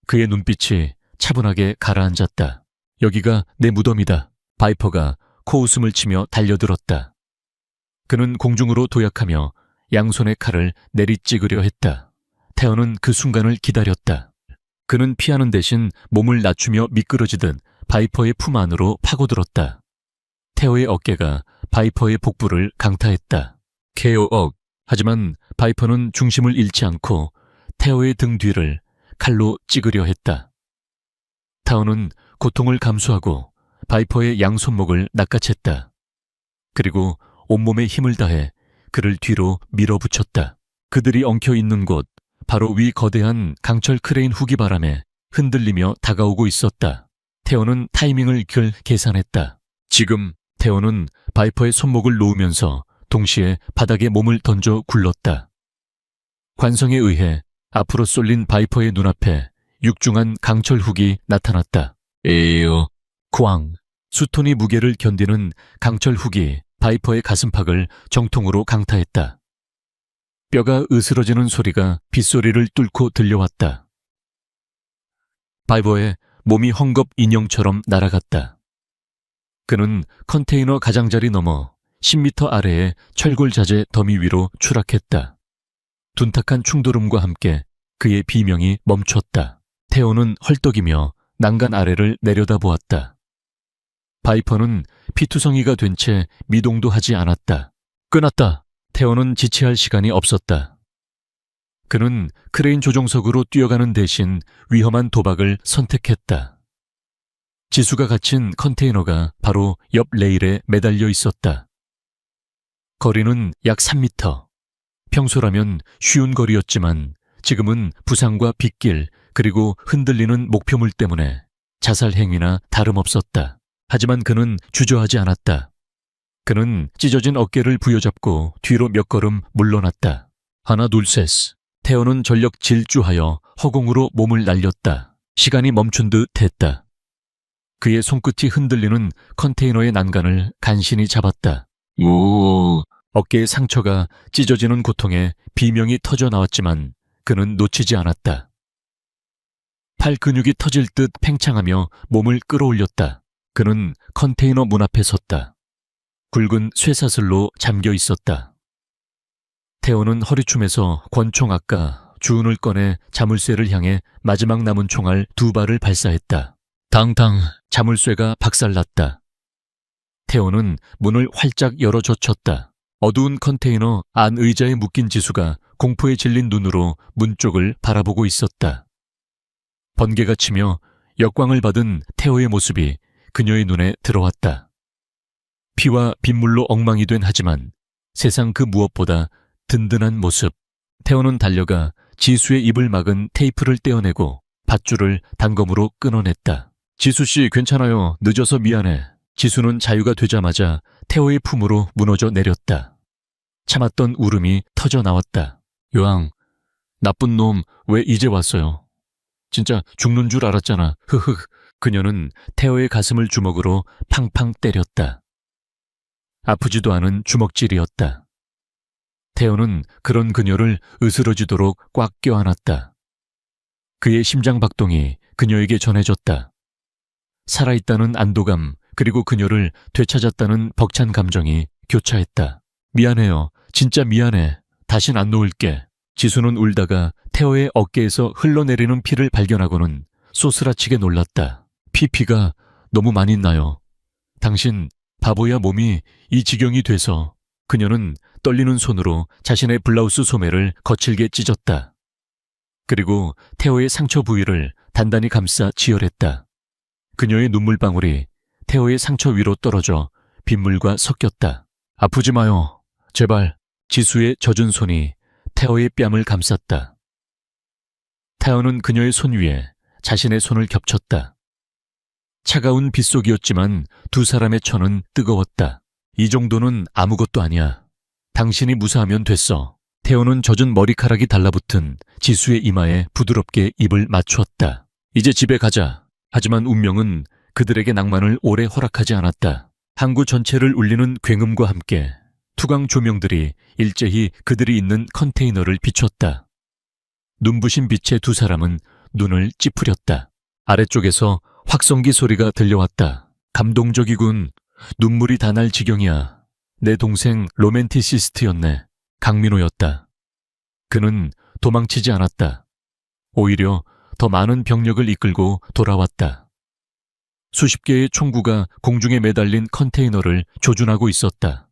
그의 눈빛이 차분하게 가라앉았다. 여기가 내 무덤이다. 바이퍼가 코웃음을 치며 달려들었다. 그는 공중으로 도약하며 양손의 칼을 내리찍으려 했다. 테오는 그 순간을 기다렸다. 그는 피하는 대신 몸을 낮추며 미끄러지듯 바이퍼의 품 안으로 파고들었다. 테오의 어깨가 바이퍼의 복부를 강타했다. KO억. 하지만 바이퍼는 중심을 잃지 않고 테오의 등 뒤를 칼로 찌그려 했다. 타오는 고통을 감수하고 바이퍼의 양손목을 낚아챘다. 그리고 온몸에 힘을 다해 그를 뒤로 밀어붙였다. 그들이 엉켜있는 곳, 바로 위 거대한 강철 크레인 후기 바람에 흔들리며 다가오고 있었다. 테오는 타이밍을 계산했다. 지금 테오는 바이퍼의 손목을 놓으면서 동시에 바닥에 몸을 던져 굴렀다. 관성에 의해 앞으로 쏠린 바이퍼의 눈앞에 육중한 강철 훅이 나타났다. 에어, 쾅. 수톤이 무게를 견디는 강철 훅이 바이퍼의 가슴팍을 정통으로 강타했다. 뼈가 으스러지는 소리가 빗소리를 뚫고 들려왔다. 바이퍼의 몸이 헝겊 인형처럼 날아갔다. 그는 컨테이너 가장자리 넘어 10m 아래의 철골 자재 더미 위로 추락했다. 둔탁한 충돌음과 함께 그의 비명이 멈췄다. 테오는 헐떡이며 난간 아래를 내려다보았다. 바이퍼는 피투성이가 된 채 미동도 하지 않았다. 끝났다. 테오는 지체할 시간이 없었다. 그는 크레인 조종석으로 뛰어가는 대신 위험한 도박을 선택했다. 지수가 갇힌 컨테이너가 바로 옆 레일에 매달려 있었다. 거리는 약 3m. 평소라면 쉬운 거리였지만 지금은 부상과 빗길 그리고 흔들리는 목표물 때문에 자살 행위나 다름없었다. 하지만 그는 주저하지 않았다. 그는 찢어진 어깨를 부여잡고 뒤로 몇 걸음 물러났다. 하나 둘 셋. 테오는 전력 질주하여 허공으로 몸을 날렸다. 시간이 멈춘 듯 했다. 그의 손끝이 흔들리는 컨테이너의 난간을 간신히 잡았다. 오. 어깨의 상처가 찢어지는 고통에 비명이 터져 나왔지만 그는 놓치지 않았다. 팔 근육이 터질 듯 팽창하며 몸을 끌어올렸다. 그는 컨테이너 문 앞에 섰다. 굵은 쇠사슬로 잠겨 있었다. 테오는 허리춤에서 권총 아까 주운을 꺼내 자물쇠를 향해 마지막 남은 총알 2발을 발사했다. 당당 자물쇠가 박살났다. 태호는 문을 활짝 열어 젖혔다. 어두운 컨테이너 안 의자에 묶인 지수가 공포에 질린 눈으로 문 쪽을 바라보고 있었다. 번개가 치며 역광을 받은 태호의 모습이 그녀의 눈에 들어왔다. 피와 빗물로 엉망이 된 하지만 세상 그 무엇보다 든든한 모습. 태호는 달려가 지수의 입을 막은 테이프를 떼어내고 밧줄을 단검으로 끊어냈다. 지수씨 괜찮아요. 늦어서 미안해. 지수는 자유가 되자마자 태호의 품으로 무너져 내렸다. 참았던 울음이 터져 나왔다. 요항, 나쁜 놈 왜 이제 왔어요? 진짜 죽는 줄 알았잖아. 흐흐. 그녀는 태호의 가슴을 주먹으로 팡팡 때렸다. 아프지도 않은 주먹질이었다. 태호는 그런 그녀를 으스러지도록 꽉 껴안았다. 그의 심장 박동이 그녀에게 전해졌다. 살아있다는 안도감 그리고 그녀를 되찾았다는 벅찬 감정이 교차했다. 미안해요. 진짜 미안해. 다신 안 놓을게. 지수는 울다가 태호의 어깨에서 흘러내리는 피를 발견하고는 쏘스라치게 놀랐다. 피가 너무 많이 나요. 당신 바보야 몸이 이 지경이 돼서. 그녀는 떨리는 손으로 자신의 블라우스 소매를 거칠게 찢었다. 그리고 태호의 상처 부위를 단단히 감싸 지혈했다. 그녀의 눈물방울이 태호의 상처 위로 떨어져 빗물과 섞였다. 아프지 마요. 제발. 지수의 젖은 손이 태호의 뺨을 감쌌다. 태호는 그녀의 손 위에 자신의 손을 겹쳤다. 차가운 빗속이었지만 두 사람의 처는 뜨거웠다. 이 정도는 아무것도 아니야. 당신이 무사하면 됐어. 태호는 젖은 머리카락이 달라붙은 지수의 이마에 부드럽게 입을 맞추었다. 이제 집에 가자. 하지만 운명은 그들에게 낭만을 오래 허락하지 않았다. 항구 전체를 울리는 굉음과 함께 투광 조명들이 일제히 그들이 있는 컨테이너를 비췄다. 눈부신 빛에 두 사람은 눈을 찌푸렸다. 아래쪽에서 확성기 소리가 들려왔다. 감동적이군. 눈물이 다 날 지경이야. 내 동생 로맨티시스트였네. 강민호였다. 그는 도망치지 않았다. 오히려 더 많은 병력을 이끌고 돌아왔다. 수십 개의 총구가 공중에 매달린 컨테이너를 조준하고 있었다.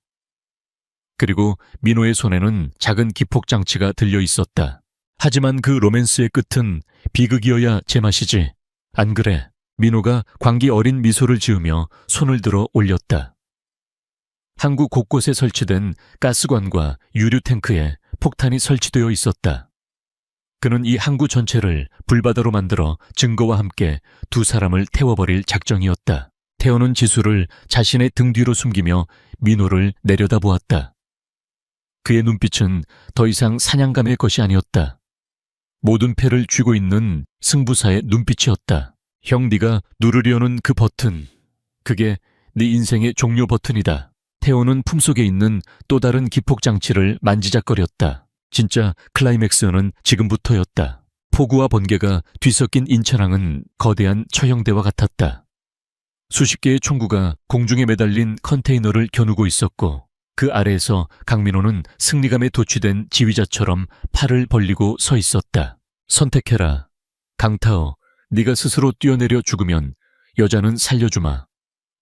그리고 민호의 손에는 작은 기폭장치가 들려 있었다. 하지만 그 로맨스의 끝은 비극이어야 제맛이지. 안 그래? 민호가 광기 어린 미소를 지으며 손을 들어 올렸다. 항구 곳곳에 설치된 가스관과 유류 탱크에 폭탄이 설치되어 있었다. 그는 이 항구 전체를 불바다로 만들어 증거와 함께 두 사람을 태워버릴 작정이었다. 태호는 지수를 자신의 등 뒤로 숨기며 민호를 내려다보았다. 그의 눈빛은 더 이상 사냥감의 것이 아니었다. 모든 패를 쥐고 있는 승부사의 눈빛이었다. 형, 네가 누르려는 그 버튼, 그게 네 인생의 종료 버튼이다. 태호는 품속에 있는 또 다른 기폭장치를 만지작거렸다. 진짜 클라이맥스는 지금부터였다. 폭우와 번개가 뒤섞인 인천항은 거대한 처형대와 같았다. 수십 개의 총구가 공중에 매달린 컨테이너를 겨누고 있었고 그 아래에서 강민호는 승리감에 도취된 지휘자처럼 팔을 벌리고 서 있었다. 선택해라. 강타어, 네가 스스로 뛰어내려 죽으면 여자는 살려주마.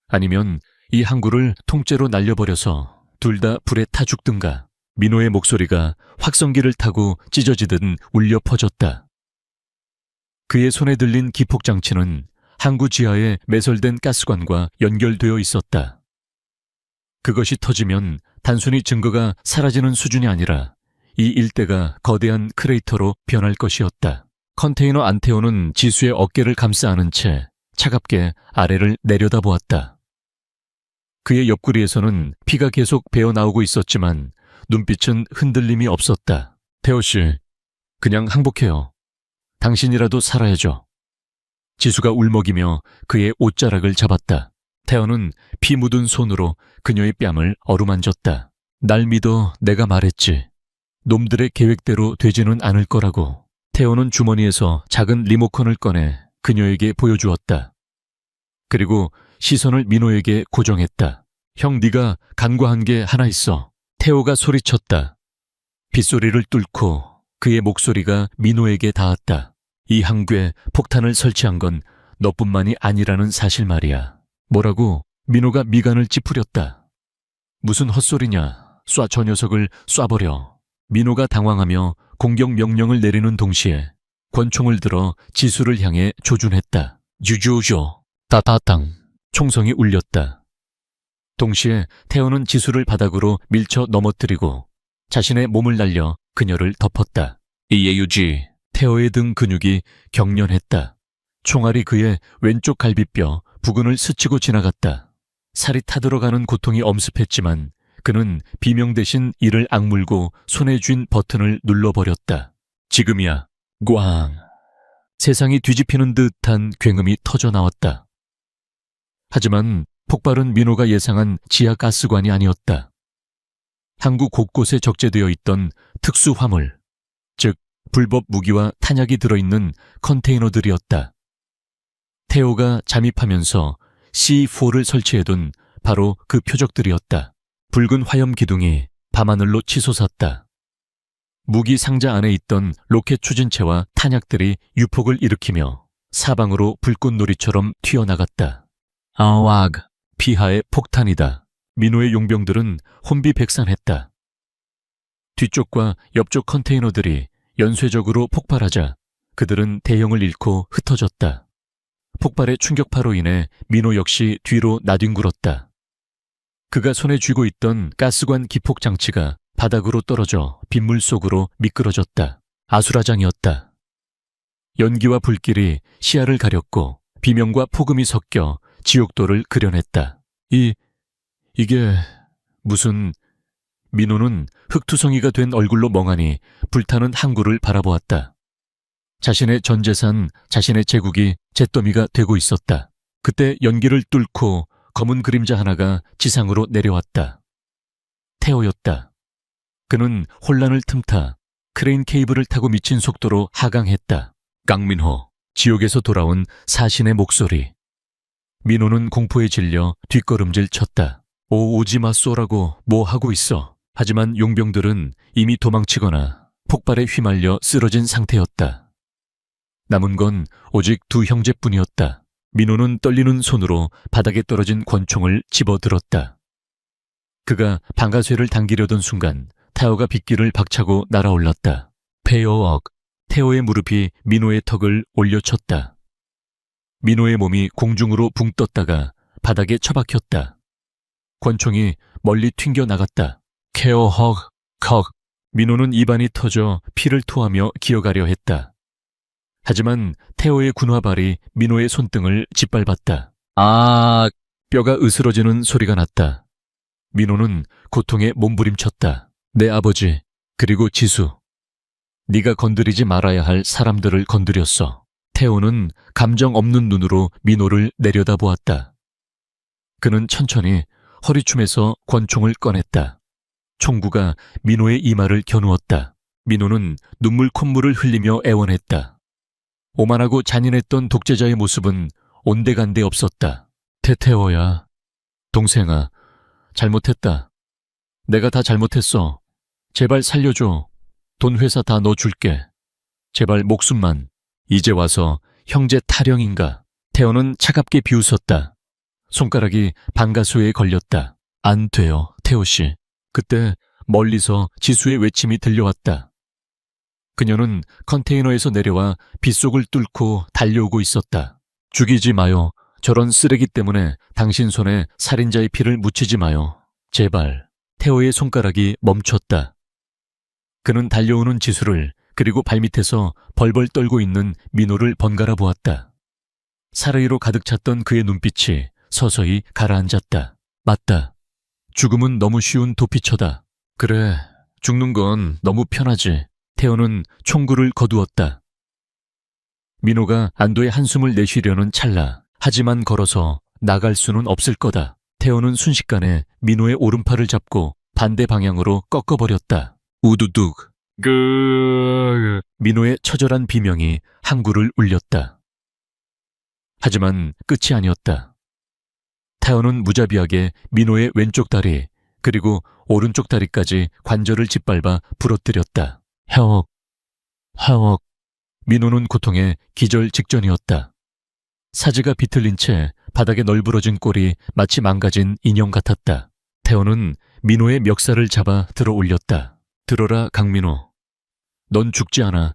아니면 이 항구를 통째로 날려버려서 둘 다 불에 타 죽든가. 민호의 목소리가 확성기를 타고 찢어지듯 울려 퍼졌다. 그의 손에 들린 기폭장치는 항구 지하에 매설된 가스관과 연결되어 있었다. 그것이 터지면 단순히 증거가 사라지는 수준이 아니라 이 일대가 거대한 크레이터로 변할 것이었다. 컨테이너 안테오는 지수의 어깨를 감싸 안은 채 차갑게 아래를 내려다보았다. 그의 옆구리에서는 피가 계속 배어나오고 있었지만 눈빛은 흔들림이 없었다. 태호씨, 그냥 항복해요. 당신이라도 살아야죠. 지수가 울먹이며 그의 옷자락을 잡았다. 태호는 피 묻은 손으로 그녀의 뺨을 어루만졌다. 날 믿어. 내가 말했지. 놈들의 계획대로 되지는 않을 거라고. 태호는 주머니에서 작은 리모컨을 꺼내 그녀에게 보여주었다. 그리고 시선을 민호에게 고정했다. 형, 네가 간과한 게 하나 있어. 태호가 소리쳤다. 빗소리를 뚫고 그의 목소리가 민호에게 닿았다. 이 항구에 폭탄을 설치한 건 너뿐만이 아니라는 사실 말이야. 뭐라고? 민호가 미간을 찌푸렸다. 무슨 헛소리냐. 쏴, 저 녀석을 쏴버려. 민호가 당황하며 공격 명령을 내리는 동시에 권총을 들어 지수를 향해 조준했다. 유조조, 따따땅. 총성이 울렸다. 동시에 태호는 지수를 바닥으로 밀쳐 넘어뜨리고 자신의 몸을 날려 그녀를 덮었다. 이에유지. 태호의 등 근육이 경련했다. 총알이 그의 왼쪽 갈비뼈 부근을 스치고 지나갔다. 살이 타들어가는 고통이 엄습했지만 그는 비명 대신 이를 악물고 손에 쥔 버튼을 눌러버렸다. 지금이야. 꽝. 세상이 뒤집히는 듯한 굉음이 터져 나왔다. 하지만 폭발은 민호가 예상한 지하 가스관이 아니었다. 항구 곳곳에 적재되어 있던 특수 화물, 즉 불법 무기와 탄약이 들어있는 컨테이너들이었다. 태호가 잠입하면서 C4를 설치해둔 바로 그 표적들이었다. 붉은 화염 기둥이 밤하늘로 치솟았다. 무기 상자 안에 있던 로켓 추진체와 탄약들이 유폭을 일으키며 사방으로 불꽃놀이처럼 튀어나갔다. 아왁, 피하의 폭탄이다. 민호의 용병들은 혼비백산했다. 뒤쪽과 옆쪽 컨테이너들이 연쇄적으로 폭발하자 그들은 대형을 잃고 흩어졌다. 폭발의 충격파로 인해 민호 역시 뒤로 나뒹굴었다. 그가 손에 쥐고 있던 가스관 기폭 장치가 바닥으로 떨어져 빗물 속으로 미끄러졌다. 아수라장이었다. 연기와 불길이 시야를 가렸고 비명과 폭음이 섞여 지옥도를 그려냈다. 이게 무슨... 민호는 흙투성이가 된 얼굴로 멍하니 불타는 항구를 바라보았다. 자신의 전 재산, 자신의 제국이 잿더미가 되고 있었다. 그때 연기를 뚫고 검은 그림자 하나가 지상으로 내려왔다. 태호였다. 그는 혼란을 틈타 크레인 케이블을 타고 미친 속도로 하강했다. 강민호, 지옥에서 돌아온 사신의 목소리. 민호는 공포에 질려 뒷걸음질 쳤다. 오지마 쏘라고 뭐 하고 있어. 하지만 용병들은 이미 도망치거나 폭발에 휘말려 쓰러진 상태였다. 남은 건 오직 두 형제뿐이었다. 민호는 떨리는 손으로 바닥에 떨어진 권총을 집어들었다. 그가 방아쇠를 당기려던 순간 태호가 빗길을 박차고 날아올랐다. 페어억. 태호의 무릎이 민호의 턱을 올려쳤다. 민호의 몸이 공중으로 붕 떴다가 바닥에 처박혔다. 권총이 멀리 튕겨나갔다. 케어헉, 컥. 민호는 입안이 터져 피를 토하며 기어가려 했다. 하지만 태호의 군화발이 민호의 손등을 짓밟았다. 아, 뼈가 으스러지는 소리가 났다. 민호는 고통에 몸부림쳤다. 내 아버지, 그리고 지수. 네가 건드리지 말아야 할 사람들을 건드렸어. 태호는 감정 없는 눈으로 민호를 내려다보았다. 그는 천천히 허리춤에서 권총을 꺼냈다. 총구가 민호의 이마를 겨누었다. 민호는 눈물 콧물을 흘리며 애원했다. 오만하고 잔인했던 독재자의 모습은 온데간데 없었다. 태태호야, 동생아, 잘못했다. 내가 다 잘못했어. 제발 살려줘. 돈 회사 다 넣어줄게. 제발 목숨만. 이제 와서 형제 타령인가. 태호는 차갑게 비웃었다. 손가락이 방가수에 걸렸다. 안 돼요, 태호씨. 그때 멀리서 지수의 외침이 들려왔다. 그녀는 컨테이너에서 내려와 빗속을 뚫고 달려오고 있었다. 죽이지 마요. 저런 쓰레기 때문에 당신 손에 살인자의 피를 묻히지 마요. 제발. 태호의 손가락이 멈췄다. 그는 달려오는 지수를 그리고 발밑에서 벌벌 떨고 있는 민호를 번갈아 보았다. 사르이로 가득 찼던 그의 눈빛이 서서히 가라앉았다. 맞다. 죽음은 너무 쉬운 도피처다. 그래, 죽는 건 너무 편하지. 태호는 총구를 거두었다. 민호가 안도의 한숨을 내쉬려는 찰나. 하지만 걸어서 나갈 수는 없을 거다. 태호는 순식간에 민호의 오른팔을 잡고 반대 방향으로 꺾어버렸다. 우두둑. 민호의 처절한 비명이 항구를 울렸다. 하지만 끝이 아니었다. 태호는 무자비하게 민호의 왼쪽 다리 그리고 오른쪽 다리까지 관절을 짓밟아 부러뜨렸다. 형, 하억. 민호는 고통에 기절 직전이었다. 사지가 비틀린 채 바닥에 널브러진 꼴이 마치 망가진 인형 같았다. 태호는 민호의 멱살을 잡아 들어 올렸다. 들어라, 강민호. 넌 죽지 않아.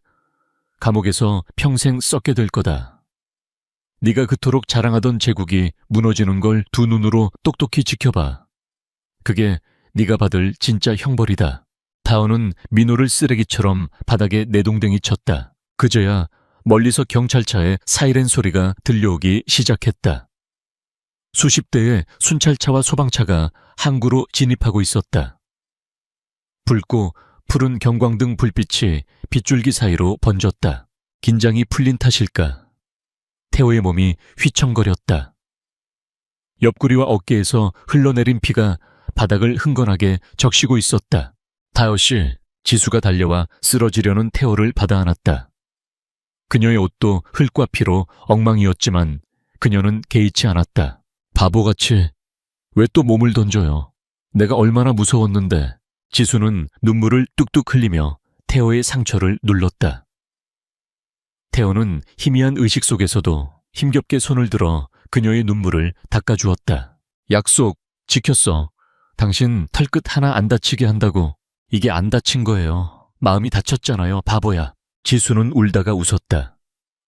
감옥에서 평생 썩게 될 거다. 네가 그토록 자랑하던 제국이 무너지는 걸 두 눈으로 똑똑히 지켜봐. 그게 네가 받을 진짜 형벌이다. 타오는 민호를 쓰레기처럼 바닥에 내동댕이 쳤다. 그제야 멀리서 경찰차의 사이렌 소리가 들려오기 시작했다. 수십 대의 순찰차와 소방차가 항구로 진입하고 있었다. 붉고 푸른 경광등 불빛이 빗줄기 사이로 번졌다. 긴장이 풀린 탓일까? 태호의 몸이 휘청거렸다. 옆구리와 어깨에서 흘러내린 피가 바닥을 흥건하게 적시고 있었다. 다요씨, 지수가 달려와 쓰러지려는 태호를 받아 안았다. 그녀의 옷도 흙과 피로 엉망이었지만 그녀는 개의치 않았다. 바보같이 왜 또 몸을 던져요? 내가 얼마나 무서웠는데. 지수는 눈물을 뚝뚝 흘리며 태호의 상처를 눌렀다. 태호는 희미한 의식 속에서도 힘겹게 손을 들어 그녀의 눈물을 닦아주었다. 약속 지켰어. 당신 털끝 하나 안 다치게 한다고. 이게 안 다친 거예요. 마음이 다쳤잖아요, 바보야. 지수는 울다가 웃었다.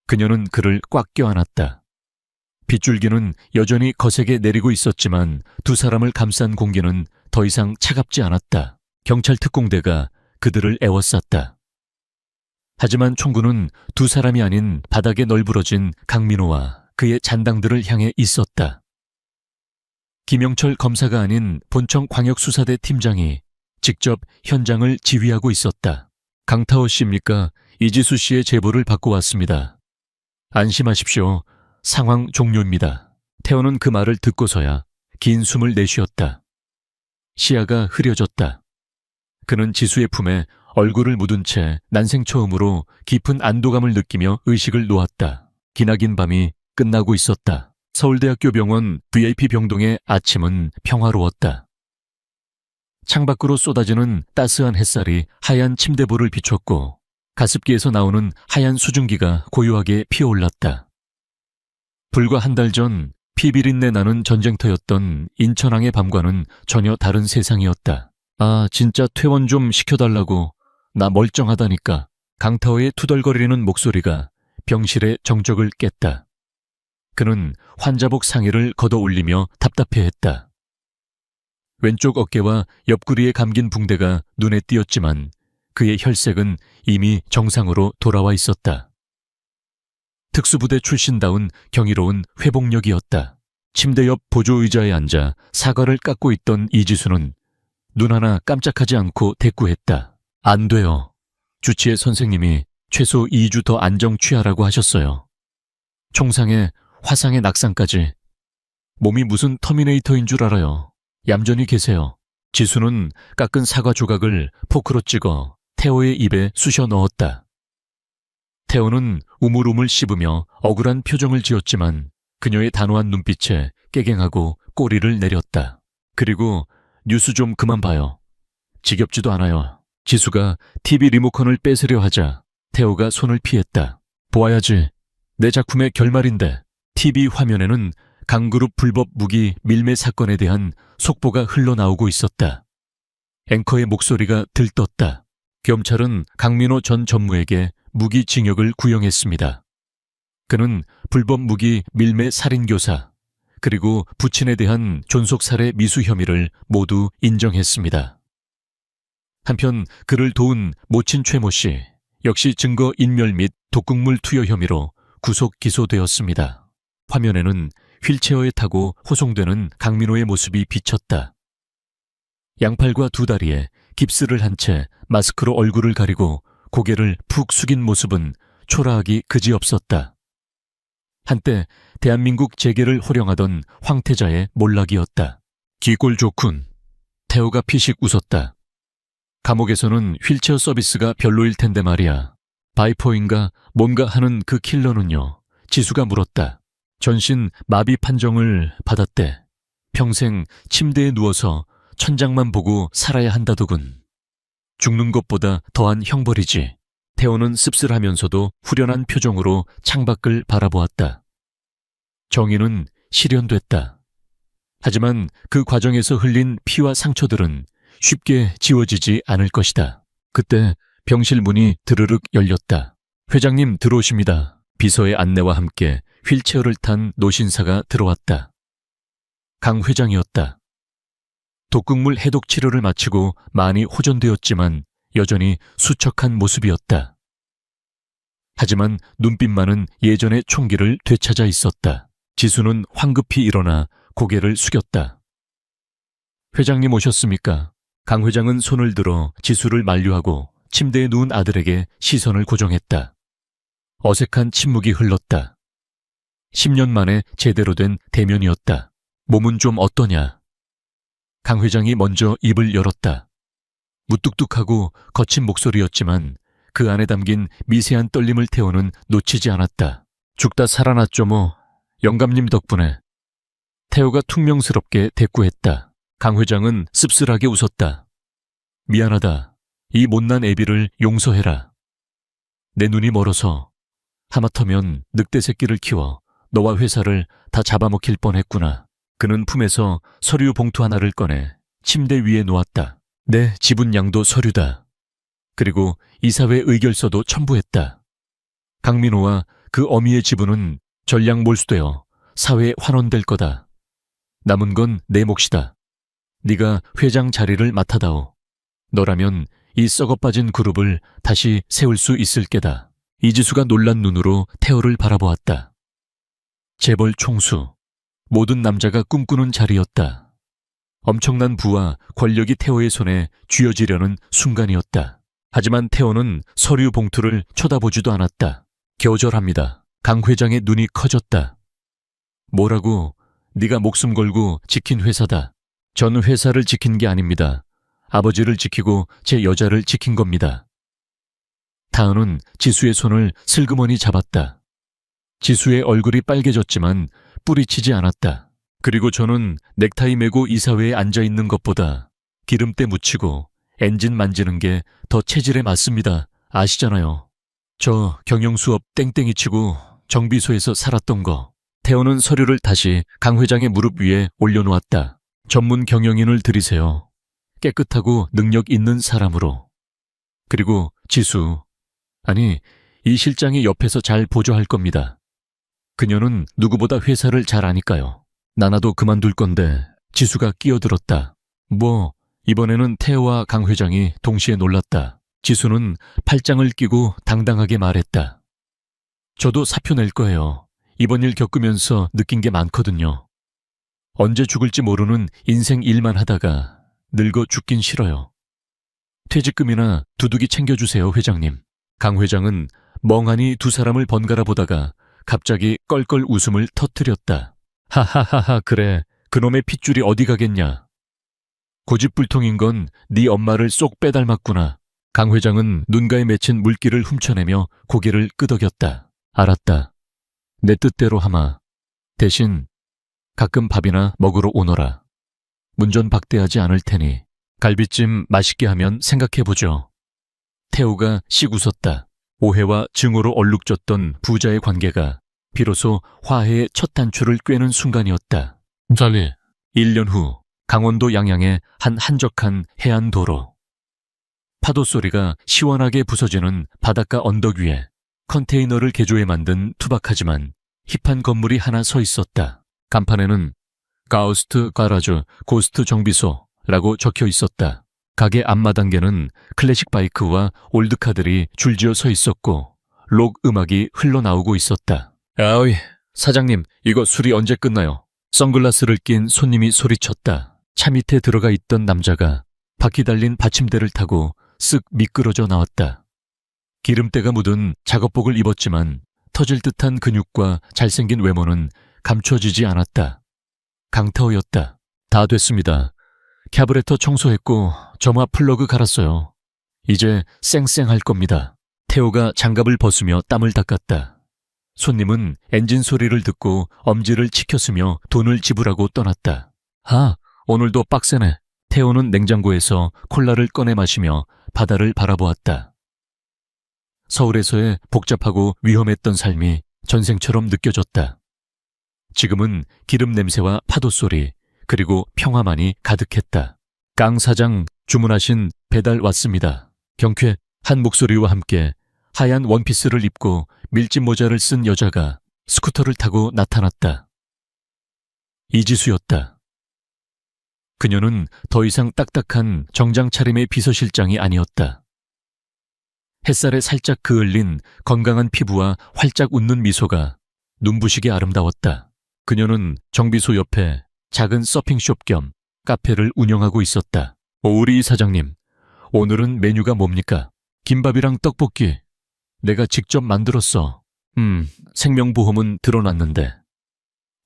그녀는 그를 꽉 껴안았다. 빗줄기는 여전히 거세게 내리고 있었지만 두 사람을 감싼 공기는 더 이상 차갑지 않았다. 경찰 특공대가 그들을 애워쌌다. 하지만 총구는 두 사람이 아닌 바닥에 널브러진 강민호와 그의 잔당들을 향해 있었다. 김영철 검사가 아닌 본청 광역수사대 팀장이 직접 현장을 지휘하고 있었다. 강타호 씨입니까? 이지수 씨의 제보를 받고 왔습니다. 안심하십시오. 상황 종료입니다. 태호는 그 말을 듣고서야 긴 숨을 내쉬었다. 시야가 흐려졌다. 그는 지수의 품에 얼굴을 묻은 채 난생 처음으로 깊은 안도감을 느끼며 의식을 놓았다. 기나긴 밤이 끝나고 있었다. 서울대학교 병원 VIP 병동의 아침은 평화로웠다. 창밖으로 쏟아지는 따스한 햇살이 하얀 침대볼을 비췄고 가습기에서 나오는 하얀 수증기가 고요하게 피어올랐다. 불과 한 달 전 피비린내 나는 전쟁터였던 인천항의 밤과는 전혀 다른 세상이었다. 아, 진짜 퇴원 좀 시켜달라고. 나 멀쩡하다니까. 강타호의 투덜거리는 목소리가 병실의 정적을 깼다. 그는 환자복 상의를 걷어 올리며 답답해했다. 왼쪽 어깨와 옆구리에 감긴 붕대가 눈에 띄었지만 그의 혈색은 이미 정상으로 돌아와 있었다. 특수부대 출신다운 경이로운 회복력이었다. 침대 옆 보조의자에 앉아 사과를 깎고 있던 이지수는 눈 하나 깜짝하지 않고 대꾸했다. 안 돼요. 주치의 선생님이 최소 2주 더 안정 취하라고 하셨어요. 총상에 화상에 낙상까지. 몸이 무슨 터미네이터인 줄 알아요. 얌전히 계세요. 지수는 깎은 사과 조각을 포크로 찍어 태호의 입에 쑤셔 넣었다. 태호는 우물우물 씹으며 억울한 표정을 지었지만 그녀의 단호한 눈빛에 깨갱하고 꼬리를 내렸다. 그리고 뉴스 좀 그만 봐요. 지겹지도 않아요. 지수가 TV 리모컨을 뺏으려 하자 태호가 손을 피했다. 보아야지. 내 작품의 결말인데. TV 화면에는 강그룹 불법 무기 밀매 사건에 대한 속보가 흘러나오고 있었다. 앵커의 목소리가 들떴다. 검찰은 강민호 전 전무에게 무기징역을 구형했습니다. 그는 불법 무기 밀매 살인교사 그리고 부친에 대한 존속살해 미수 혐의를 모두 인정했습니다. 한편 그를 도운 모친 최모 씨 역시 증거 인멸 및 독극물 투여 혐의로 구속 기소되었습니다. 화면에는 휠체어에 타고 호송되는 강민호의 모습이 비쳤다. 양팔과 두 다리에 깁스를 한 채 마스크로 얼굴을 가리고 고개를 푹 숙인 모습은 초라하기 그지없었다. 한때 대한민국 재계를 호령하던 황태자의 몰락이었다. 기골 좋군. 태호가 피식 웃었다. 감옥에서는 휠체어 서비스가 별로일 텐데 말이야. 바이퍼인가 뭔가 하는 그 킬러는요. 지수가 물었다. 전신 마비 판정을 받았대. 평생 침대에 누워서 천장만 보고 살아야 한다더군. 죽는 것보다 더한 형벌이지. 태호는 씁쓸하면서도 후련한 표정으로 창밖을 바라보았다. 정의는 실현됐다. 하지만 그 과정에서 흘린 피와 상처들은 쉽게 지워지지 않을 것이다. 그때 병실 문이 드르륵 열렸다. 회장님 들어오십니다. 비서의 안내와 함께 휠체어를 탄 노신사가 들어왔다. 강 회장이었다. 독극물 해독 치료를 마치고 많이 호전되었지만 여전히 수척한 모습이었다. 하지만 눈빛만은 예전의 총기를 되찾아 있었다. 지수는 황급히 일어나 고개를 숙였다. 회장님 오셨습니까? 강 회장은 손을 들어 지수를 만류하고 침대에 누운 아들에게 시선을 고정했다. 어색한 침묵이 흘렀다. 10년 만에 제대로 된 대면이었다. 몸은 좀 어떠냐? 강 회장이 먼저 입을 열었다. 무뚝뚝하고 거친 목소리였지만 그 안에 담긴 미세한 떨림을 태호는 놓치지 않았다. 죽다 살아났죠 뭐. 영감님 덕분에. 태호가 퉁명스럽게 대꾸했다. 강 회장은 씁쓸하게 웃었다. 미안하다. 이 못난 애비를 용서해라. 내 눈이 멀어서 하마터면 늑대 새끼를 키워 너와 회사를 다 잡아먹힐 뻔했구나. 그는 품에서 서류 봉투 하나를 꺼내 침대 위에 놓았다. 내 지분양도 서류다. 그리고 이사회 의결서도 첨부했다. 강민호와 그 어미의 지분은 전량 몰수되어 사회에 환원될 거다. 남은 건 내 몫이다. 네가 회장 자리를 맡아다오. 너라면 이 썩어빠진 그룹을 다시 세울 수 있을 게다. 이지수가 놀란 눈으로 태호를 바라보았다. 재벌 총수. 모든 남자가 꿈꾸는 자리였다. 엄청난 부와 권력이 태호의 손에 쥐어지려는 순간이었다. 하지만 태호는 서류 봉투를 쳐다보지도 않았다. 겨절합니다. 강 회장의 눈이 커졌다. 뭐라고? 네가 목숨 걸고 지킨 회사다. 전 회사를 지킨 게 아닙니다. 아버지를 지키고 제 여자를 지킨 겁니다. 타은은 지수의 손을 슬그머니 잡았다. 지수의 얼굴이 빨개졌지만 뿌리치지 않았다. 그리고 저는 넥타이 메고 이사회에 앉아있는 것보다 기름때 묻히고 엔진 만지는 게 더 체질에 맞습니다. 아시잖아요. 저 경영수업 땡땡이 치고 정비소에서 살았던 거. 태호는 서류를 다시 강 회장의 무릎 위에 올려놓았다. 전문 경영인을 들이세요. 깨끗하고 능력 있는 사람으로. 그리고 지수, 아니 이 실장이 옆에서 잘 보조할 겁니다. 그녀는 누구보다 회사를 잘 아니까요. 나나도 그만둘 건데. 지수가 끼어들었다. 뭐 이번에는 태호와 강 회장이 동시에 놀랐다. 지수는 팔짱을 끼고 당당하게 말했다. 저도 사표 낼 거예요. 이번 일 겪으면서 느낀 게 많거든요. 언제 죽을지 모르는 인생 일만 하다가 늙어 죽긴 싫어요. 퇴직금이나 두둑이 챙겨주세요, 회장님. 강 회장은 멍하니 두 사람을 번갈아 보다가 갑자기 껄껄 웃음을 터뜨렸다. 하하하하, 그래. 그놈의 핏줄이 어디 가겠냐. 고집불통인 건 네 엄마를 쏙 빼닮았구나. 강 회장은 눈가에 맺힌 물기를 훔쳐내며 고개를 끄덕였다. 알았다. 내 뜻대로 하마. 대신 가끔 밥이나 먹으러 오너라. 문전박대하지 않을 테니 갈비찜 맛있게 하면 생각해보죠. 태호가 씩 웃었다. 오해와 증오로 얼룩졌던 부자의 관계가 비로소 화해의 첫 단추를 꿰는 순간이었다. 찰리. 1년 후 강원도 양양의 한 한적한 해안도로. 파도 소리가 시원하게 부서지는 바닷가 언덕 위에 컨테이너를 개조해 만든 투박하지만 힙한 건물이 하나 서 있었다. 간판에는 가우스트 가라주 고스트 정비소라고 적혀 있었다. 가게 앞마당에는 클래식 바이크와 올드카들이 줄지어 서 있었고 록 음악이 흘러나오고 있었다. 아이, 사장님, 이거 술이 언제 끝나요? 선글라스를 낀 손님이 소리쳤다. 차 밑에 들어가 있던 남자가 바퀴 달린 받침대를 타고 쓱 미끄러져 나왔다. 기름때가 묻은 작업복을 입었지만 터질 듯한 근육과 잘생긴 외모는 감춰지지 않았다. 강타오였다. 다 됐습니다. 캐브레터 청소했고 점화 플러그 갈았어요. 이제 쌩쌩할 겁니다. 태호가 장갑을 벗으며 땀을 닦았다. 손님은 엔진 소리를 듣고 엄지를 치켰으며 돈을 지불하고 떠났다. 아, 오늘도 빡세네. 태호는 냉장고에서 콜라를 꺼내 마시며 바다를 바라보았다. 서울에서의 복잡하고 위험했던 삶이 전생처럼 느껴졌다. 지금은 기름 냄새와 파도 소리, 그리고 평화만이 가득했다. 강 사장, 주문하신 배달 왔습니다. 경쾌 한 목소리와 함께 하얀 원피스를 입고 밀짚 모자를 쓴 여자가 스쿠터를 타고 나타났다. 이지수였다. 그녀는 더 이상 딱딱한 정장 차림의 비서실장이 아니었다. 햇살에 살짝 그을린 건강한 피부와 활짝 웃는 미소가 눈부시게 아름다웠다. 그녀는 정비소 옆에 작은 서핑숍 겸 카페를 운영하고 있었다. 우리 사장님, 오늘은 메뉴가 뭡니까? 김밥이랑 떡볶이. 내가 직접 만들었어. 생명보험은 들어놨는데.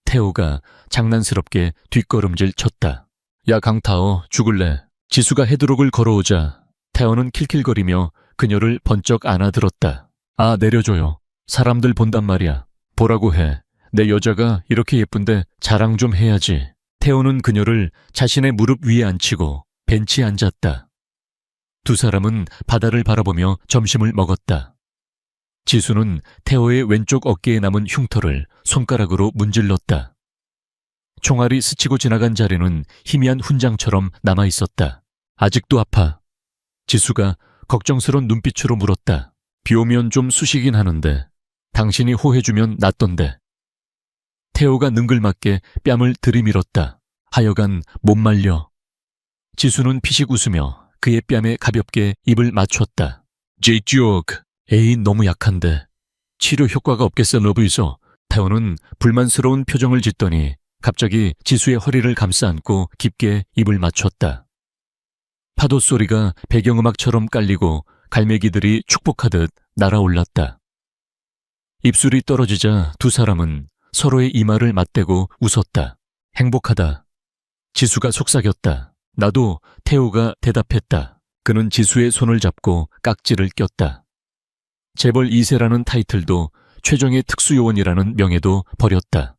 태호가 장난스럽게 뒷걸음질 쳤다. 야 강타어, 죽을래. 지수가 헤드록을 걸어오자 태호는 킬킬거리며 그녀를 번쩍 안아들었다. 아, 내려줘요. 사람들 본단 말이야. 보라고 해. 내 여자가 이렇게 예쁜데 자랑 좀 해야지. 태호는 그녀를 자신의 무릎 위에 앉히고 벤치에 앉았다. 두 사람은 바다를 바라보며 점심을 먹었다. 지수는 태호의 왼쪽 어깨에 남은 흉터를 손가락으로 문질렀다. 총알이 스치고 지나간 자리는 희미한 훈장처럼 남아있었다. 아직도 아파. 지수가 걱정스러운 눈빛으로 물었다. 비 오면 좀 쑤시긴 하는데 당신이 호해주면 낫던데. 태호가 능글맞게 뺨을 들이밀었다. 하여간 못 말려. 지수는 피식 웃으며 그의 뺨에 가볍게 입을 맞췄다. 제이쪽, 에이 너무 약한데. 치료 효과가 없겠어 러브이소. 태호는 불만스러운 표정을 짓더니 갑자기 지수의 허리를 감싸 안고 깊게 입을 맞췄다. 파도 소리가 배경음악처럼 깔리고 갈매기들이 축복하듯 날아올랐다. 입술이 떨어지자 두 사람은 서로의 이마를 맞대고 웃었다. 행복하다. 지수가 속삭였다. 나도. 태호가 대답했다. 그는 지수의 손을 잡고 깍지를 꼈다. 재벌 2세라는 타이틀도 최정예 특수요원이라는 명예도 버렸다.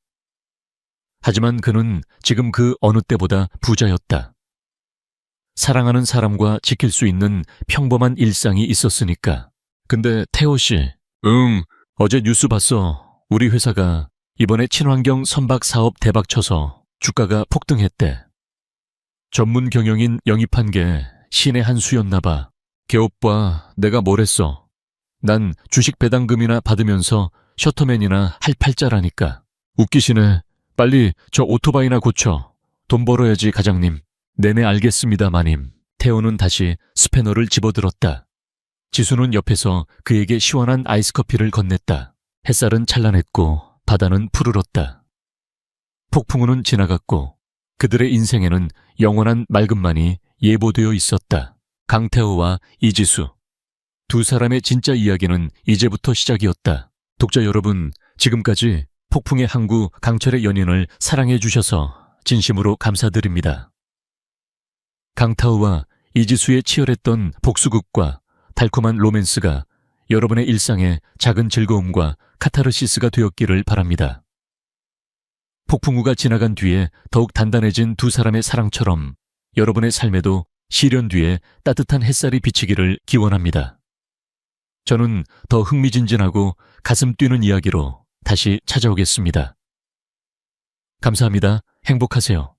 하지만 그는 지금 그 어느 때보다 부자였다. 사랑하는 사람과 지킬 수 있는 평범한 일상이 있었으니까. 근데 태호 씨, 어제 뉴스 봤어. 우리 회사가 이번에 친환경 선박 사업 대박 쳐서 주가가 폭등했대. 전문 경영인 영입한 게 신의 한 수였나 봐. 개오빠, 내가 뭘 했어. 난 주식 배당금이나 받으면서 셔터맨이나 할 팔자라니까. 웃기시네. 빨리 저 오토바이나 고쳐. 돈 벌어야지 과장님. 네네 알겠습니다 마님. 태호는 다시 스패너를 집어들었다. 지수는 옆에서 그에게 시원한 아이스커피를 건넸다. 햇살은 찬란했고 바다는 푸르렀다. 폭풍우는 지나갔고 그들의 인생에는 영원한 맑음만이 예보되어 있었다. 강태호와 이지수. 두 사람의 진짜 이야기는 이제부터 시작이었다. 독자 여러분, 지금까지 폭풍의 항구 강철의 연인을 사랑해 주셔서 진심으로 감사드립니다. 강타우와 이지수의 치열했던 복수극과 달콤한 로맨스가 여러분의 일상에 작은 즐거움과 카타르시스가 되었기를 바랍니다. 폭풍우가 지나간 뒤에 더욱 단단해진 두 사람의 사랑처럼 여러분의 삶에도 시련 뒤에 따뜻한 햇살이 비치기를 기원합니다. 저는 더 흥미진진하고 가슴 뛰는 이야기로 다시 찾아오겠습니다. 감사합니다. 행복하세요.